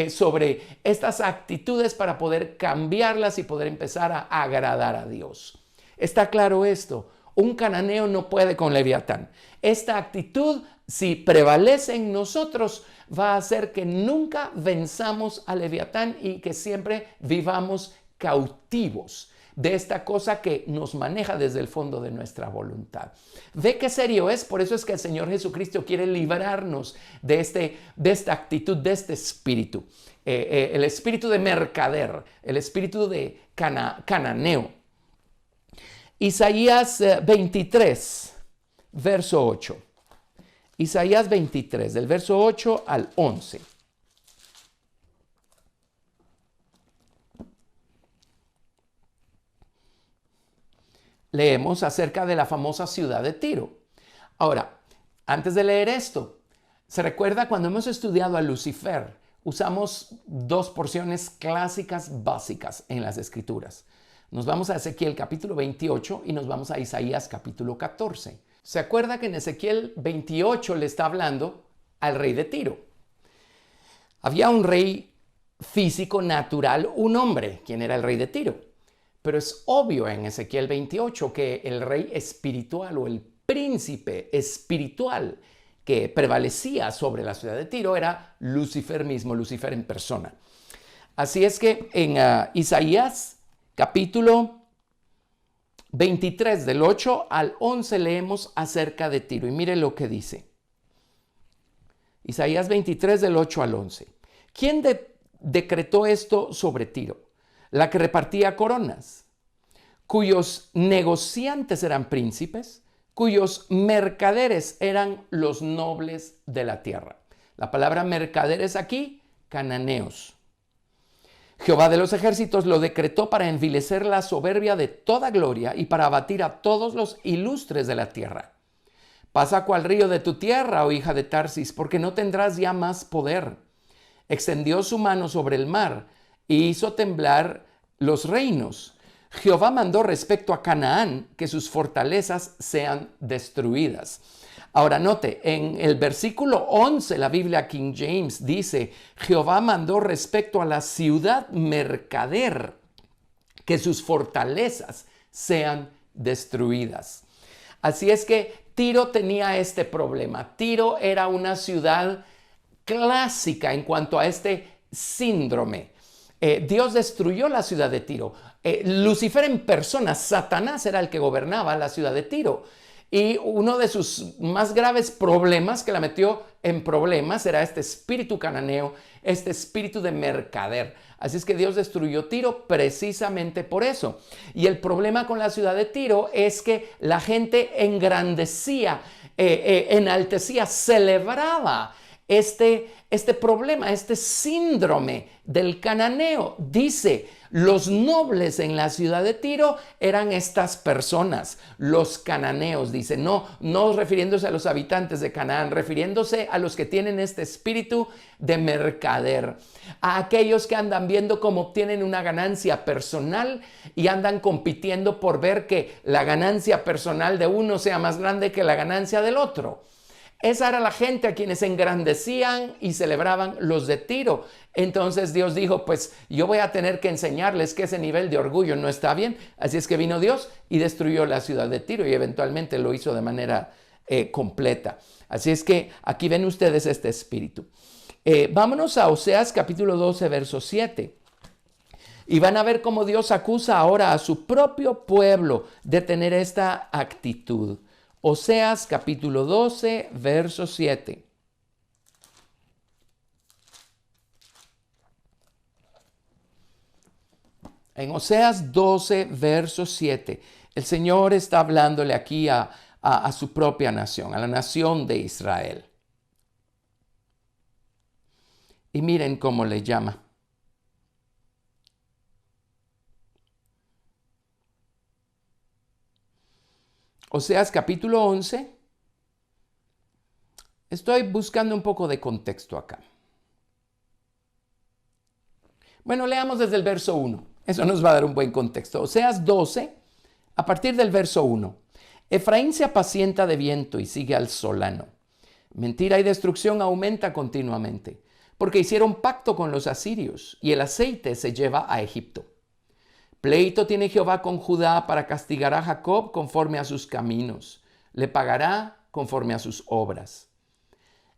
sobre estas actitudes para poder cambiarlas y poder empezar a agradar a Dios. ¿Está claro esto? Un cananeo no puede con Leviatán. Esta actitud, si prevalece en nosotros, va a hacer que nunca venzamos a Leviatán y que siempre vivamos cautivos de esta cosa que nos maneja desde el fondo de nuestra voluntad. ¿Ve qué serio es? Por eso es que el Señor Jesucristo quiere librarnos de esta actitud, de este espíritu. El espíritu de mercader, el espíritu de cananeo. Isaías 23, verso 8. Isaías 23, del verso 8 al 11. Leemos acerca de la famosa ciudad de Tiro. Ahora, antes de leer esto, ¿se recuerda cuando hemos estudiado a Lucifer? Usamos dos porciones clásicas básicas en las Escrituras. Nos vamos a Ezequiel capítulo 28 y nos vamos a Isaías capítulo 14. ¿Se acuerda que en Ezequiel 28 le está hablando al rey de Tiro? Había un rey físico, natural, un hombre, quien era el rey de Tiro. Pero es obvio en Ezequiel 28 que el rey espiritual o el príncipe espiritual que prevalecía sobre la ciudad de Tiro era Lucifer mismo, Lucifer en persona. Así es que en Isaías capítulo 23 del 8 al 11 leemos acerca de Tiro. Y mire lo que dice. Isaías 23 del 8 al 11. ¿Quién decretó esto sobre Tiro? La que repartía coronas, cuyos negociantes eran príncipes, cuyos mercaderes eran los nobles de la tierra. La palabra mercaderes aquí, cananeos. Jehová de los ejércitos lo decretó para envilecer la soberbia de toda gloria y para abatir a todos los ilustres de la tierra. Pasa cual río de tu tierra, oh hija de Tarsis, porque no tendrás ya más poder. Extendió su mano sobre el mar y hizo temblar los reinos. Jehová mandó respecto a Canaán que sus fortalezas sean destruidas. Ahora note, en el versículo 11, la Biblia King James dice, Jehová mandó respecto a la ciudad mercader que sus fortalezas sean destruidas. Así es que Tiro tenía este problema. Tiro era una ciudad clásica en cuanto a este síndrome. Dios destruyó la ciudad de Tiro. Lucifer en persona, Satanás era el que gobernaba la ciudad de Tiro. Y uno de sus más graves problemas que la metió en problemas era este espíritu cananeo, este espíritu de mercader. Así es que Dios destruyó Tiro precisamente por eso. Y el problema con la ciudad de Tiro es que la gente engrandecía, enaltecía, celebraba este problema, este síndrome del cananeo. Dice, los nobles en la ciudad de Tiro eran estas personas, los cananeos. Dice, no refiriéndose a los habitantes de Canaán, refiriéndose a los que tienen este espíritu de mercader, a aquellos que andan viendo cómo obtienen una ganancia personal y andan compitiendo por ver que la ganancia personal de uno sea más grande que la ganancia del otro. Esa era la gente a quienes engrandecían y celebraban los de Tiro. Entonces Dios dijo, pues yo voy a tener que enseñarles que ese nivel de orgullo no está bien. Así es que vino Dios y destruyó la ciudad de Tiro y eventualmente lo hizo de manera completa. Así es que aquí ven ustedes este espíritu. Vámonos a Oseas capítulo 12, verso 7. Y van a ver cómo Dios acusa ahora a su propio pueblo de tener esta actitud. Oseas capítulo 12, verso 7. En Oseas 12, verso 7, el Señor está hablándole aquí a su propia nación, a la nación de Israel. Y miren cómo le llama. Oseas capítulo 11. Estoy buscando un poco de contexto acá. Bueno, leamos desde el verso 1. Eso nos va a dar un buen contexto. Oseas 12, a partir del verso 1. Efraín se apacienta de viento y sigue al solano. Mentira y destrucción aumenta continuamente, porque hicieron pacto con los asirios y el aceite se lleva a Egipto. Pleito tiene Jehová con Judá para castigar a Jacob conforme a sus caminos. Le pagará conforme a sus obras.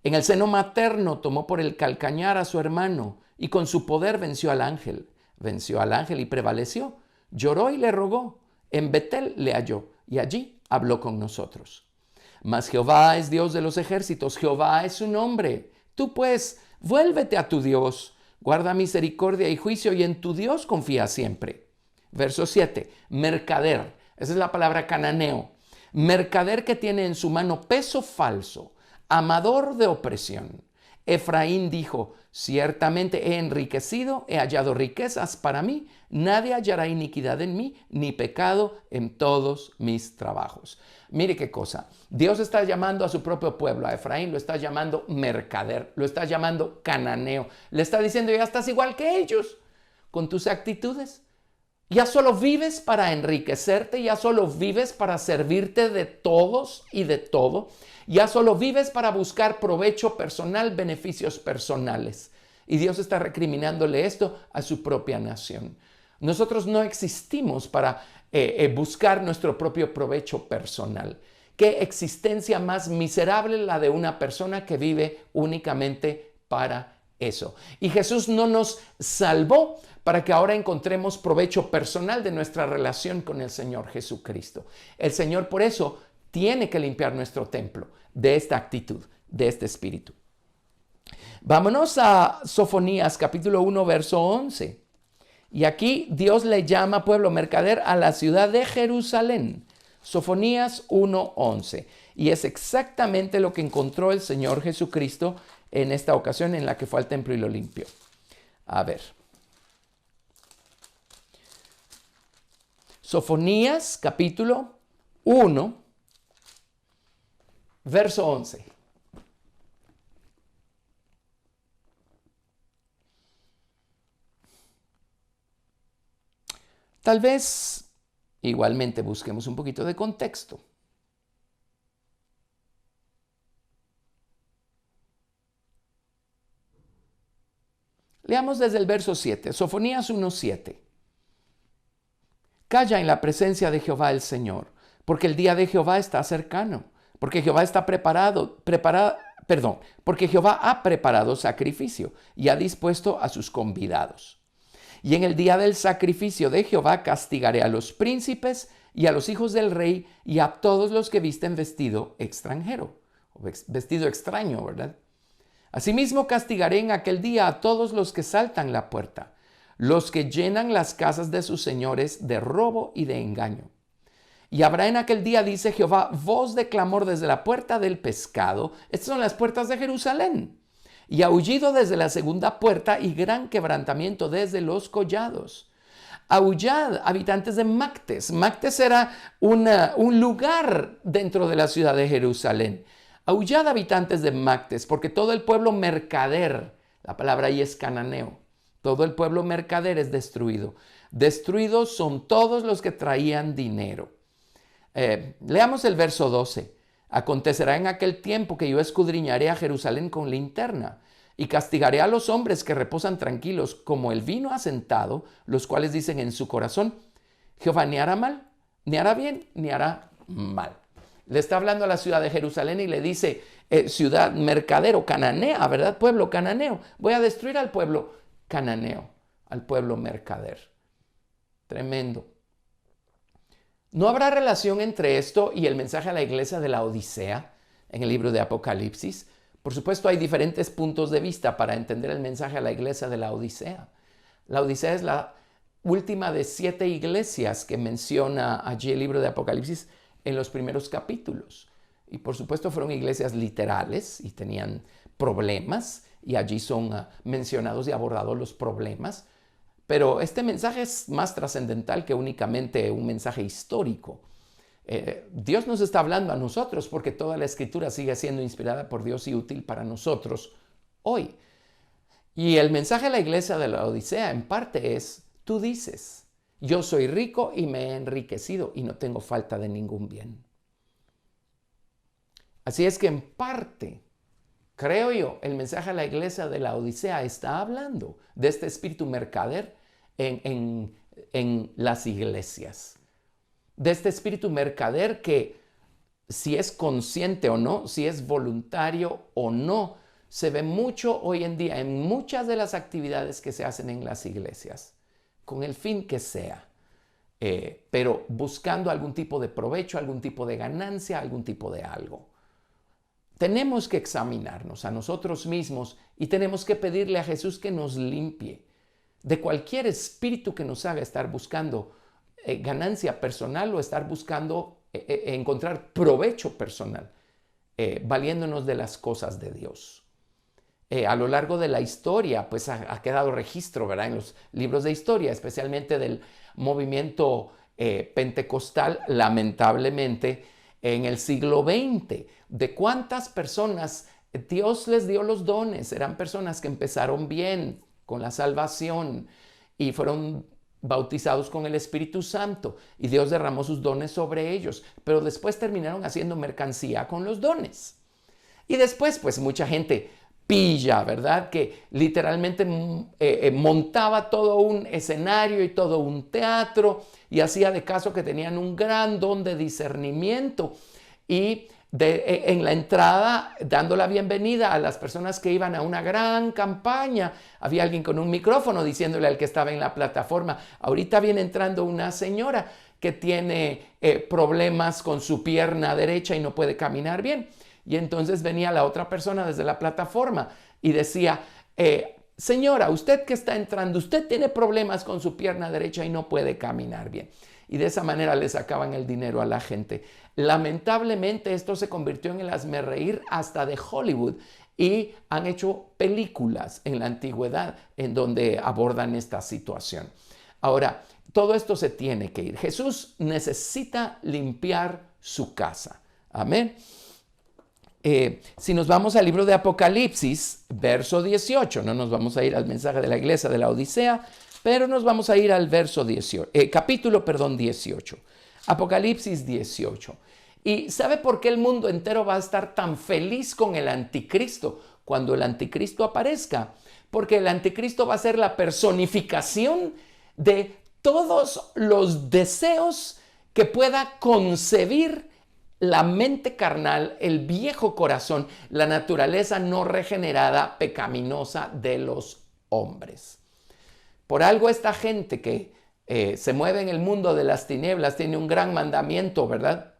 En el seno materno tomó por el calcañar a su hermano y con su poder venció al ángel. Venció al ángel y prevaleció. Lloró y le rogó. En Betel le halló y allí habló con nosotros. Mas Jehová es Dios de los ejércitos. Jehová es su nombre. Tú pues, vuélvete a tu Dios. Guarda misericordia y juicio y en tu Dios confía siempre. Verso 7, mercader, esa es la palabra cananeo, mercader que tiene en su mano peso falso, amador de opresión. Efraín dijo, ciertamente he enriquecido, he hallado riquezas para mí, nadie hallará iniquidad en mí, ni pecado en todos mis trabajos. Mire qué cosa, Dios está llamando a su propio pueblo, a Efraín lo está llamando mercader, lo está llamando cananeo, le está diciendo, ya estás igual que ellos, con tus actitudes. Ya solo vives para enriquecerte, ya solo vives para servirte de todos y de todo, ya solo vives para buscar provecho personal, beneficios personales. Y Dios está recriminándole esto a su propia nación. Nosotros no existimos para buscar nuestro propio provecho personal. ¿Qué existencia más miserable la de una persona que vive únicamente para eso? Y Jesús no nos salvó para que ahora encontremos provecho personal de nuestra relación con el Señor Jesucristo. El Señor por eso tiene que limpiar nuestro templo de esta actitud, de este espíritu. Vámonos a Sofonías capítulo 1, verso 11. Y aquí Dios le llama pueblo mercader a la ciudad de Jerusalén. Sofonías 1, 11. Y es exactamente lo que encontró el Señor Jesucristo en esta ocasión en la que fue al templo y lo limpió. A ver. Sofonías capítulo 1, verso 11. Tal vez Igualmente busquemos un poquito de contexto. Leamos desde el verso 7, Sofonías 1:7. Calla en la presencia de Jehová el Señor, porque el día de Jehová está cercano, porque Jehová está porque Jehová ha preparado sacrificio y ha dispuesto a sus convidados. Y en el día del sacrificio de Jehová castigaré a los príncipes y a los hijos del rey y a todos los que visten vestido extranjero, o vestido extraño, ¿verdad? Asimismo castigaré en aquel día a todos los que saltan la puerta, los que llenan las casas de sus señores de robo y de engaño. Y habrá en aquel día, dice Jehová, voz de clamor desde la puerta del pescado. Estas son las puertas de Jerusalén. Y aullido desde la segunda puerta y gran quebrantamiento desde los collados. Aullad, habitantes de Mactes. Mactes era un lugar dentro de la ciudad de Jerusalén. Aullad, habitantes de Mactes, porque todo el pueblo mercader, la palabra ahí es cananeo, todo el pueblo mercader es destruido. Destruidos son todos los que traían dinero. Leamos el verso 12. Acontecerá en aquel tiempo que yo escudriñaré a Jerusalén con linterna y castigaré a los hombres que reposan tranquilos como el vino asentado, los cuales dicen en su corazón, Jehová ni hará mal, ni hará bien, ni hará mal. Le está hablando a la ciudad de Jerusalén y le dice, ciudad mercadero, cananea, ¿verdad? Pueblo cananeo. Voy a destruir al pueblo cananeo, al pueblo mercader. Tremendo. ¿No habrá relación entre esto y el mensaje a la iglesia de la Odisea en el libro de Apocalipsis? Por supuesto, hay diferentes puntos de vista para entender el mensaje a la iglesia de la Odisea. La Odisea es la última de 7 iglesias que menciona allí el libro de Apocalipsis en los primeros capítulos. Y por supuesto fueron iglesias literales y tenían problemas y allí son mencionados y abordados los problemas. Pero este mensaje es más trascendental que únicamente un mensaje histórico. Dios nos está hablando a nosotros porque toda la escritura sigue siendo inspirada por Dios y útil para nosotros hoy. Y el mensaje a la iglesia de la Odisea en parte es, tú dices, yo soy rico y me he enriquecido y no tengo falta de ningún bien. Así es que en parte, creo yo, el mensaje a la iglesia de la Odisea está hablando de este espíritu mercader en las iglesias. De este espíritu mercader que, si es consciente o no, si es voluntario o no, se ve mucho hoy en día en muchas de las actividades que se hacen en las iglesias, con el fin que sea, pero buscando algún tipo de provecho, algún tipo de ganancia, algún tipo de algo. Tenemos que examinarnos a nosotros mismos y tenemos que pedirle a Jesús que nos limpie de cualquier espíritu que nos haga estar buscando ganancia personal o estar buscando encontrar provecho personal, valiéndonos de las cosas de Dios. A lo largo de la historia, pues ha quedado registro, ¿verdad? En los libros de historia, especialmente del movimiento pentecostal, lamentablemente, en el siglo XX, de cuántas personas Dios les dio los dones. Eran personas que empezaron bien con la salvación y fueron bautizados con el Espíritu Santo y Dios derramó sus dones sobre ellos, pero después terminaron haciendo mercancía con los dones. Y después, pues mucha gente pilla, ¿verdad? Que literalmente montaba todo un escenario y todo un teatro y hacía de caso que tenían un gran don de discernimiento y en la entrada, dando la bienvenida a las personas que iban a una gran campaña, había alguien con un micrófono diciéndole al que estaba en la plataforma, ahorita viene entrando una señora que tiene problemas con su pierna derecha y no puede caminar bien. Y entonces venía la otra persona desde la plataforma y decía, señora, usted que está entrando, usted tiene problemas con su pierna derecha y no puede caminar bien. Y de esa manera le sacaban el dinero a la gente. Lamentablemente esto se convirtió en el hazmerreír hasta de Hollywood y han hecho películas en la antigüedad en donde abordan esta situación. Ahora, todo esto se tiene que ir. Jesús necesita limpiar su casa. Amén. Si nos vamos al libro de Apocalipsis, verso 18, no nos vamos a ir al mensaje de la iglesia de la Odisea, Pero nos vamos a ir al capítulo 18. Apocalipsis 18. ¿Y sabe por qué el mundo entero va a estar tan feliz con el anticristo cuando el anticristo aparezca? Porque el anticristo va a ser la personificación de todos los deseos que pueda concebir la mente carnal, el viejo corazón, la naturaleza no regenerada, pecaminosa de los hombres. Por algo esta gente que se mueve en el mundo de las tinieblas tiene un gran mandamiento, ¿verdad?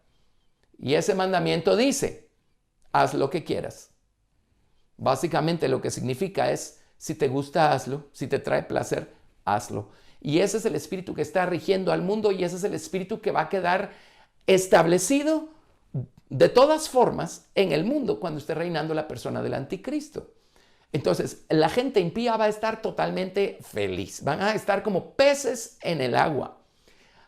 Y ese mandamiento dice, haz lo que quieras. Básicamente lo que significa es, si te gusta, hazlo. Si te trae placer, hazlo. Y ese es el espíritu que está rigiendo al mundo y ese es el espíritu que va a quedar establecido de todas formas en el mundo cuando esté reinando la persona del anticristo. Entonces, la gente impía va a estar totalmente feliz. Van a estar como peces en el agua.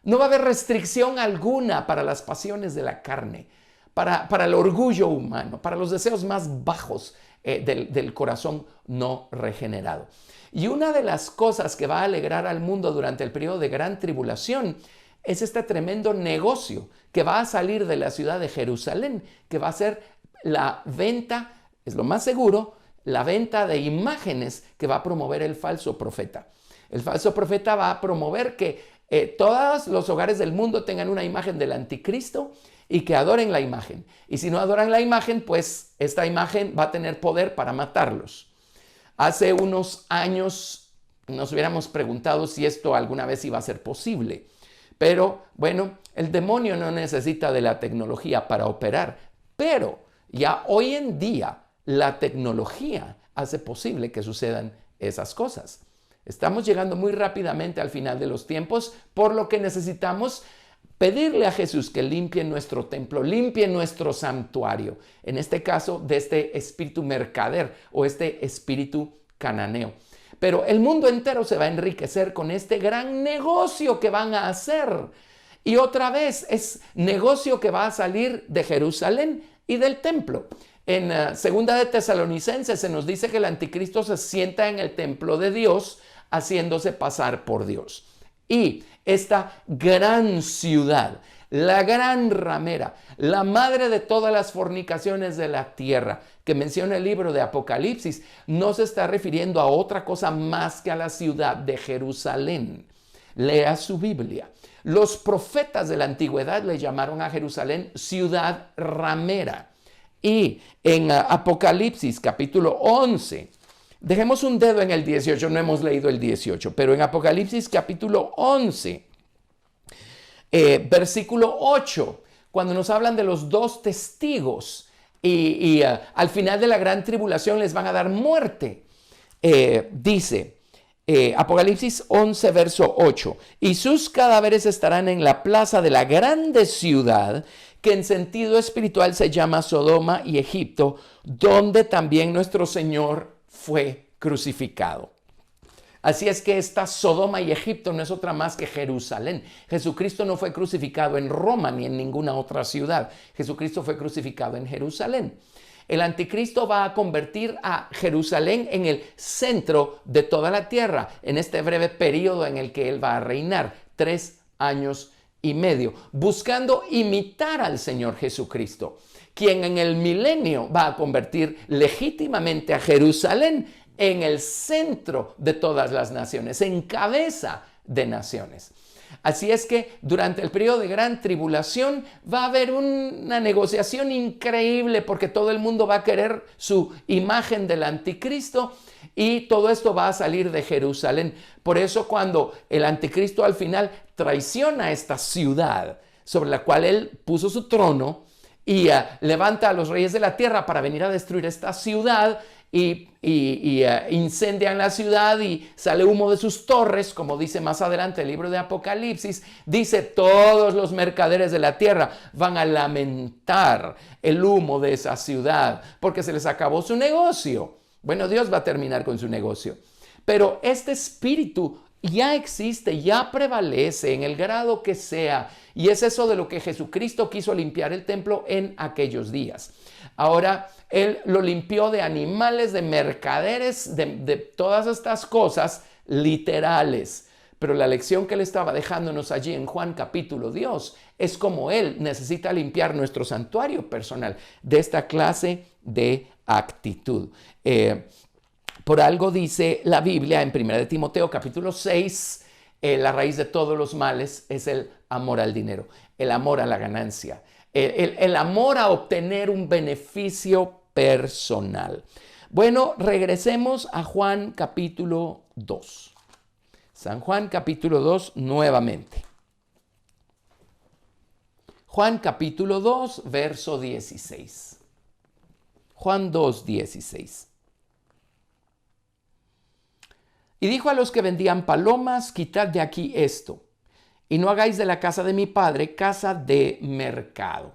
No va a haber restricción alguna para las pasiones de la carne, para el orgullo humano, para los deseos más bajos del corazón no regenerado. Y una de las cosas que va a alegrar al mundo durante el periodo de gran tribulación es este tremendo negocio que va a salir de la ciudad de Jerusalén, que va a ser la venta, es lo más seguro, la venta de imágenes que va a promover el falso profeta. El falso profeta va a promover que todos los hogares del mundo tengan una imagen del anticristo y que adoren la imagen. Y si no adoran la imagen, pues esta imagen va a tener poder para matarlos. Hace unos años nos hubiéramos preguntado si esto alguna vez iba a ser posible. Pero bueno, el demonio no necesita de la tecnología para operar. Pero ya hoy en día la tecnología hace posible que sucedan esas cosas. Estamos llegando muy rápidamente al final de los tiempos, por lo que necesitamos pedirle a Jesús que limpie nuestro templo, limpie nuestro santuario, en este caso de este espíritu mercader o este espíritu cananeo. Pero el mundo entero se va a enriquecer con este gran negocio que van a hacer. Y otra vez es negocio que va a salir de Jerusalén y del templo. En segunda de Tesalonicenses se nos dice que el anticristo se sienta en el templo de Dios haciéndose pasar por Dios. Y esta gran ciudad, la gran ramera, la madre de todas las fornicaciones de la tierra, que menciona el libro de Apocalipsis, no se está refiriendo a otra cosa más que a la ciudad de Jerusalén. Lea su Biblia. Los profetas de la antigüedad le llamaron a Jerusalén ciudad ramera. Y en Apocalipsis capítulo 11, dejemos un dedo en el 18, no hemos leído el 18, pero en Apocalipsis capítulo 11, versículo 8, cuando nos hablan de los dos testigos y al final de la gran tribulación les van a dar muerte, dice Apocalipsis 11, verso 8, y sus cadáveres estarán en la plaza de la grande ciudad, que en sentido espiritual se llama Sodoma y Egipto, donde también nuestro Señor fue crucificado. Así es que esta Sodoma y Egipto no es otra más que Jerusalén. Jesucristo no fue crucificado en Roma ni en ninguna otra ciudad. Jesucristo fue crucificado en Jerusalén. El anticristo va a convertir a Jerusalén en el centro de toda la tierra en este breve periodo en el que él va a reinar, 3 años y medio, buscando imitar al Señor Jesucristo, quien en el milenio va a convertir legítimamente a Jerusalén en el centro de todas las naciones, en cabeza de naciones. Así es que durante el periodo de gran tribulación va a haber una negociación increíble porque todo el mundo va a querer su imagen del anticristo y todo esto va a salir de Jerusalén. Por eso cuando el anticristo al final traiciona esta ciudad sobre la cual él puso su trono y levanta a los reyes de la tierra para venir a destruir esta ciudad, y incendian la ciudad y sale humo de sus torres, como dice más adelante el libro de Apocalipsis, dice todos los mercaderes de la tierra van a lamentar el humo de esa ciudad porque se les acabó su negocio. Bueno, Dios va a terminar con su negocio, pero este espíritu ya existe, ya prevalece en el grado que sea, y es eso de lo que Jesucristo quiso limpiar el templo en aquellos días. Ahora, Él lo limpió de animales, de mercaderes, de todas estas cosas literales. Pero la lección que él estaba dejándonos allí en Juan capítulo 2 es como él necesita limpiar nuestro santuario personal de esta clase de actitud. Por algo dice la Biblia en 1 de Timoteo capítulo 6, la raíz de todos los males es el amor al dinero, el amor a la ganancia, el amor a obtener un beneficio personal. Bueno, regresemos a Juan capítulo 2. San Juan capítulo 2 nuevamente. Juan capítulo 2, verso 16. Juan 2, 16. Y dijo a los que vendían palomas, quitad de aquí esto, y no hagáis de la casa de mi padre casa de mercado.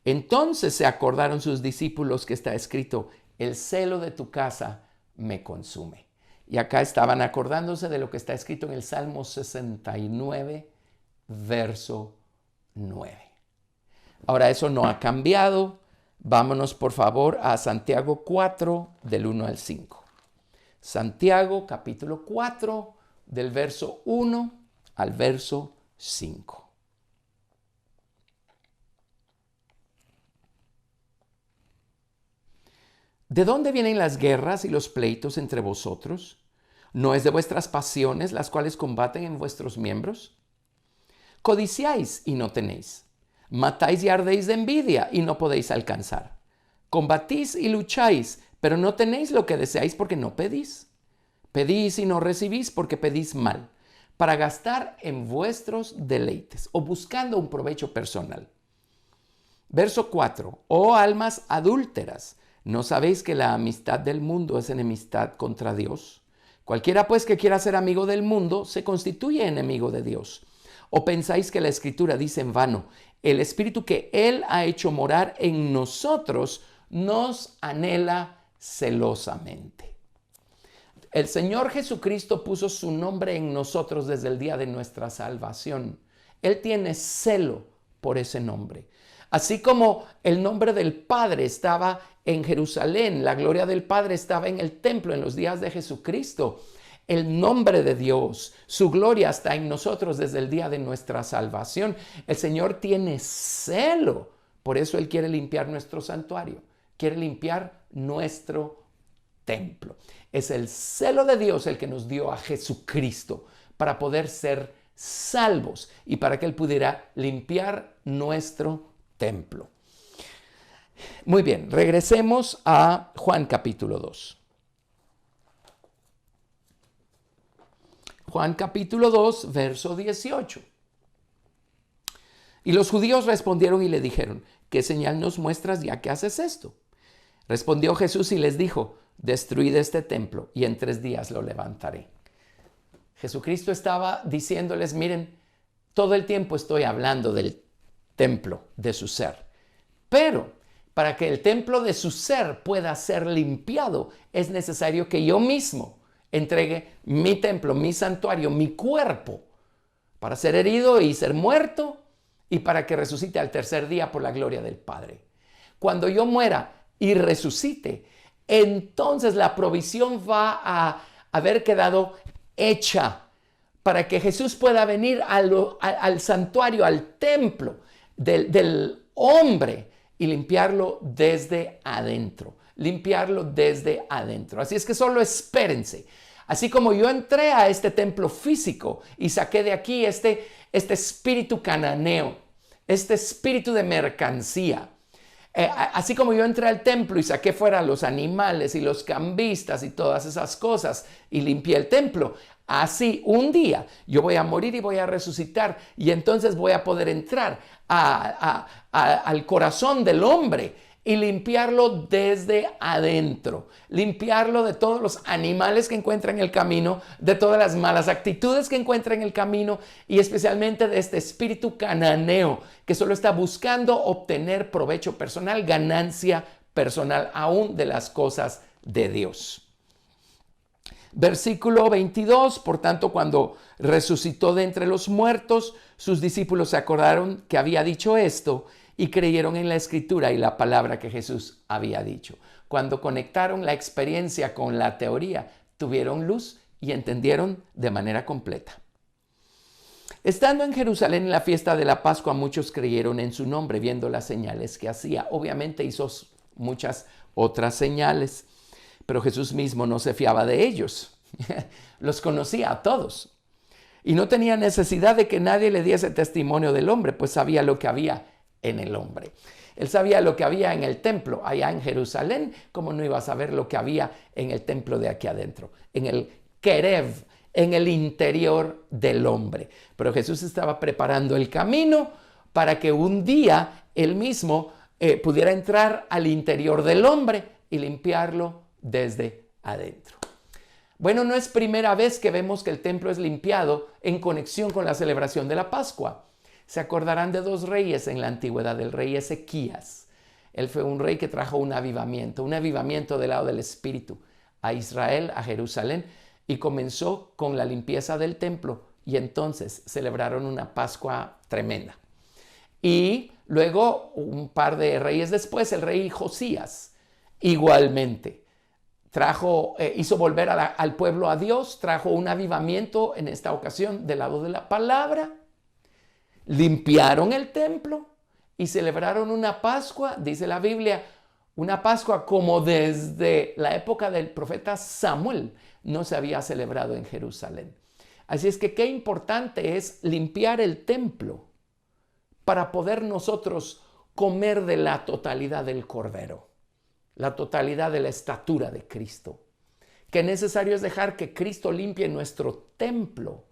Entonces se acordaron sus discípulos que está escrito, el celo de tu casa me consume. Y acá estaban acordándose de lo que está escrito en el Salmo 69, verso 9. Ahora eso no ha cambiado. Vámonos por favor a Santiago 4, del 1 al 5. Santiago capítulo 4, del verso 1 al verso 5. ¿De dónde vienen las guerras y los pleitos entre vosotros? ¿No es de vuestras pasiones las cuales combaten en vuestros miembros? Codiciáis y no tenéis. Matáis y ardéis de envidia y no podéis alcanzar. Combatís y lucháis, pero no tenéis lo que deseáis porque no pedís. Pedís y no recibís porque pedís mal, para gastar en vuestros deleites o buscando un provecho personal. Verso 4. Oh almas adúlteras, ¿no sabéis que la amistad del mundo es enemistad contra Dios? Cualquiera pues que quiera ser amigo del mundo se constituye enemigo de Dios. ¿O pensáis que la Escritura dice en vano, el Espíritu que Él ha hecho morar en nosotros nos anhela celosamente? El Señor Jesucristo puso su nombre en nosotros desde el día de nuestra salvación. Él tiene celo por ese nombre. Así como el nombre del Padre estaba en Jerusalén, la gloria del Padre estaba en el templo en los días de Jesucristo. El nombre de Dios, su gloria está en nosotros desde el día de nuestra salvación. El Señor tiene celo. Por eso Él quiere limpiar nuestro santuario, quiere limpiar nuestro templo. Es el celo de Dios el que nos dio a Jesucristo para poder ser salvos y para que Él pudiera limpiar nuestro templo. Muy bien, regresemos a Juan capítulo 2. Juan capítulo 2, verso 18. Y los judíos respondieron y le dijeron, ¿qué señal nos muestras ya que haces esto? Respondió Jesús y les dijo, destruid este templo y en 3 días lo levantaré. Jesucristo estaba diciéndoles, miren, todo el tiempo estoy hablando del templo de su ser, pero para que el templo de su ser pueda ser limpiado, es necesario que yo mismo entregue mi templo, mi santuario, mi cuerpo, para ser herido y ser muerto y para que resucite al 3er día por la gloria del Padre. Cuando yo muera y resucite, entonces la provisión va a haber quedado hecha para que Jesús pueda venir al santuario, al templo del hombre y limpiarlo desde adentro. Limpiarlo desde adentro. Así es que solo espérense. Así como yo entré a este templo físico y saqué de aquí este espíritu cananeo, este espíritu de mercancía. Así como yo entré al templo y saqué fuera los animales y los cambistas y todas esas cosas y limpié el templo, así un día yo voy a morir y voy a resucitar y entonces voy a poder entrar al corazón del hombre y limpiarlo desde adentro, limpiarlo de todos los animales que encuentra en el camino, de todas las malas actitudes que encuentra en el camino y especialmente de este espíritu cananeo que solo está buscando obtener provecho personal, ganancia personal, aún de las cosas de Dios. Versículo 22, por tanto, cuando resucitó de entre los muertos, sus discípulos se acordaron que había dicho esto y creyeron en la escritura y la palabra que Jesús había dicho. Cuando conectaron la experiencia con la teoría, tuvieron luz, y entendieron de manera completa. Estando en Jerusalén en la fiesta de la Pascua, muchos creyeron en su nombre, viendo las señales que hacía. Obviamente hizo muchas otras señales, pero Jesús mismo no se fiaba de ellos. Los conocía a todos. Y no tenía necesidad de que nadie le diese testimonio del hombre, pues sabía lo que había en el hombre. Él sabía lo que había en el templo allá en Jerusalén, como no iba a saber lo que había en el templo de aquí adentro, en el Kerev, en el interior del hombre. Pero Jesús estaba preparando el camino para que un día él mismo pudiera entrar al interior del hombre y limpiarlo desde adentro. Bueno, no es primera vez que vemos que el templo es limpiado en conexión con la celebración de la Pascua. Se acordarán de dos reyes en la antigüedad, el rey Ezequías. Él fue un rey que trajo un avivamiento del lado del Espíritu a Israel, a Jerusalén, y comenzó con la limpieza del templo y entonces celebraron una Pascua tremenda. Y luego, un par de reyes después, el rey Josías igualmente hizo volver al pueblo a Dios, trajo un avivamiento en esta ocasión del lado de la palabra, limpiaron el templo y celebraron una Pascua, dice la Biblia, una Pascua como desde la época del profeta Samuel no se había celebrado en Jerusalén. Así es que qué importante es limpiar el templo para poder nosotros comer de la totalidad del Cordero, la totalidad de la estatura de Cristo. Qué necesario es dejar que Cristo limpie nuestro templo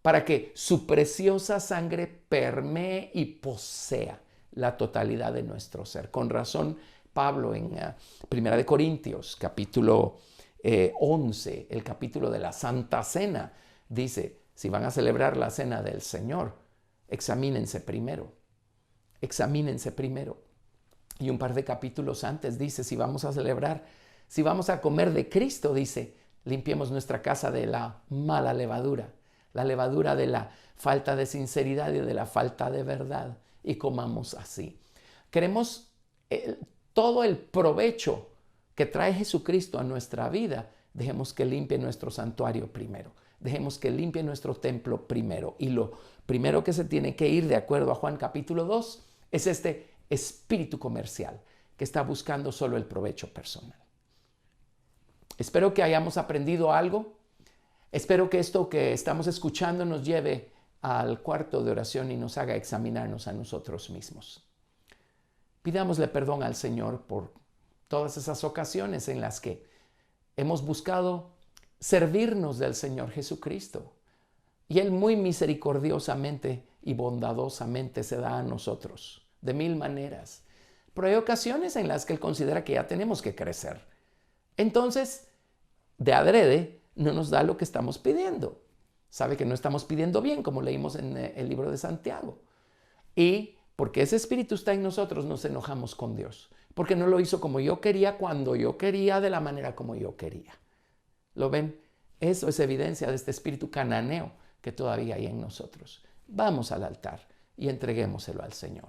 para que su preciosa sangre permee y posea la totalidad de nuestro ser. Con razón, Pablo en 1 Corintios, capítulo 11, el capítulo de la Santa Cena, dice, si van a celebrar la cena del Señor, examínense primero. Examínense primero. Y un par de capítulos antes dice, si vamos a comer de Cristo, dice, limpiemos nuestra casa de la mala levadura, la levadura de la falta de sinceridad y de la falta de verdad, y comamos así. Queremos todo el provecho que trae Jesucristo a nuestra vida, dejemos que limpie nuestro santuario primero. Dejemos que limpie nuestro templo primero. Y lo primero que se tiene que ir, de acuerdo a Juan capítulo 2, es este espíritu comercial que está buscando solo el provecho personal. Espero que hayamos aprendido algo. Espero que esto que estamos escuchando nos lleve al cuarto de oración y nos haga examinarnos a nosotros mismos. Pidámosle perdón al Señor por todas esas ocasiones en las que hemos buscado servirnos del Señor Jesucristo. Y Él muy misericordiosamente y bondadosamente se da a nosotros de mil maneras. Pero hay ocasiones en las que Él considera que ya tenemos que crecer. Entonces, de adrede, no nos da lo que estamos pidiendo. Sabe que no estamos pidiendo bien, como leímos en el libro de Santiago. Y porque ese espíritu está en nosotros, nos enojamos con Dios. Porque no lo hizo como yo quería, cuando yo quería, de la manera como yo quería. ¿Lo ven? Eso es evidencia de este espíritu cananeo que todavía hay en nosotros. Vamos al altar y entreguémoselo al Señor.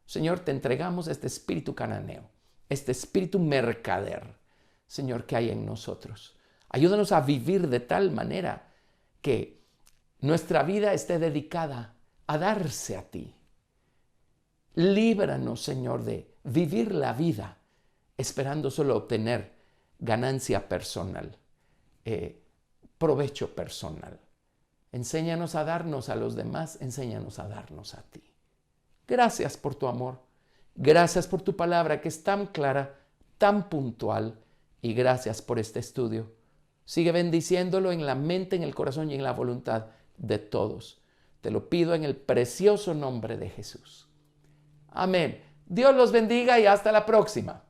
Señor, te entregamos este espíritu cananeo, este espíritu mercader, Señor, que hay en nosotros. Ayúdanos a vivir de tal manera que nuestra vida esté dedicada a darse a ti. Líbranos, Señor, de vivir la vida esperando solo obtener ganancia personal, provecho personal. Enséñanos a darnos a los demás, enséñanos a darnos a ti. Gracias por tu amor, gracias por tu palabra que es tan clara, tan puntual, y gracias por este estudio. Sigue bendiciéndolo en la mente, en el corazón y en la voluntad de todos. Te lo pido en el precioso nombre de Jesús. Amén. Dios los bendiga y hasta la próxima.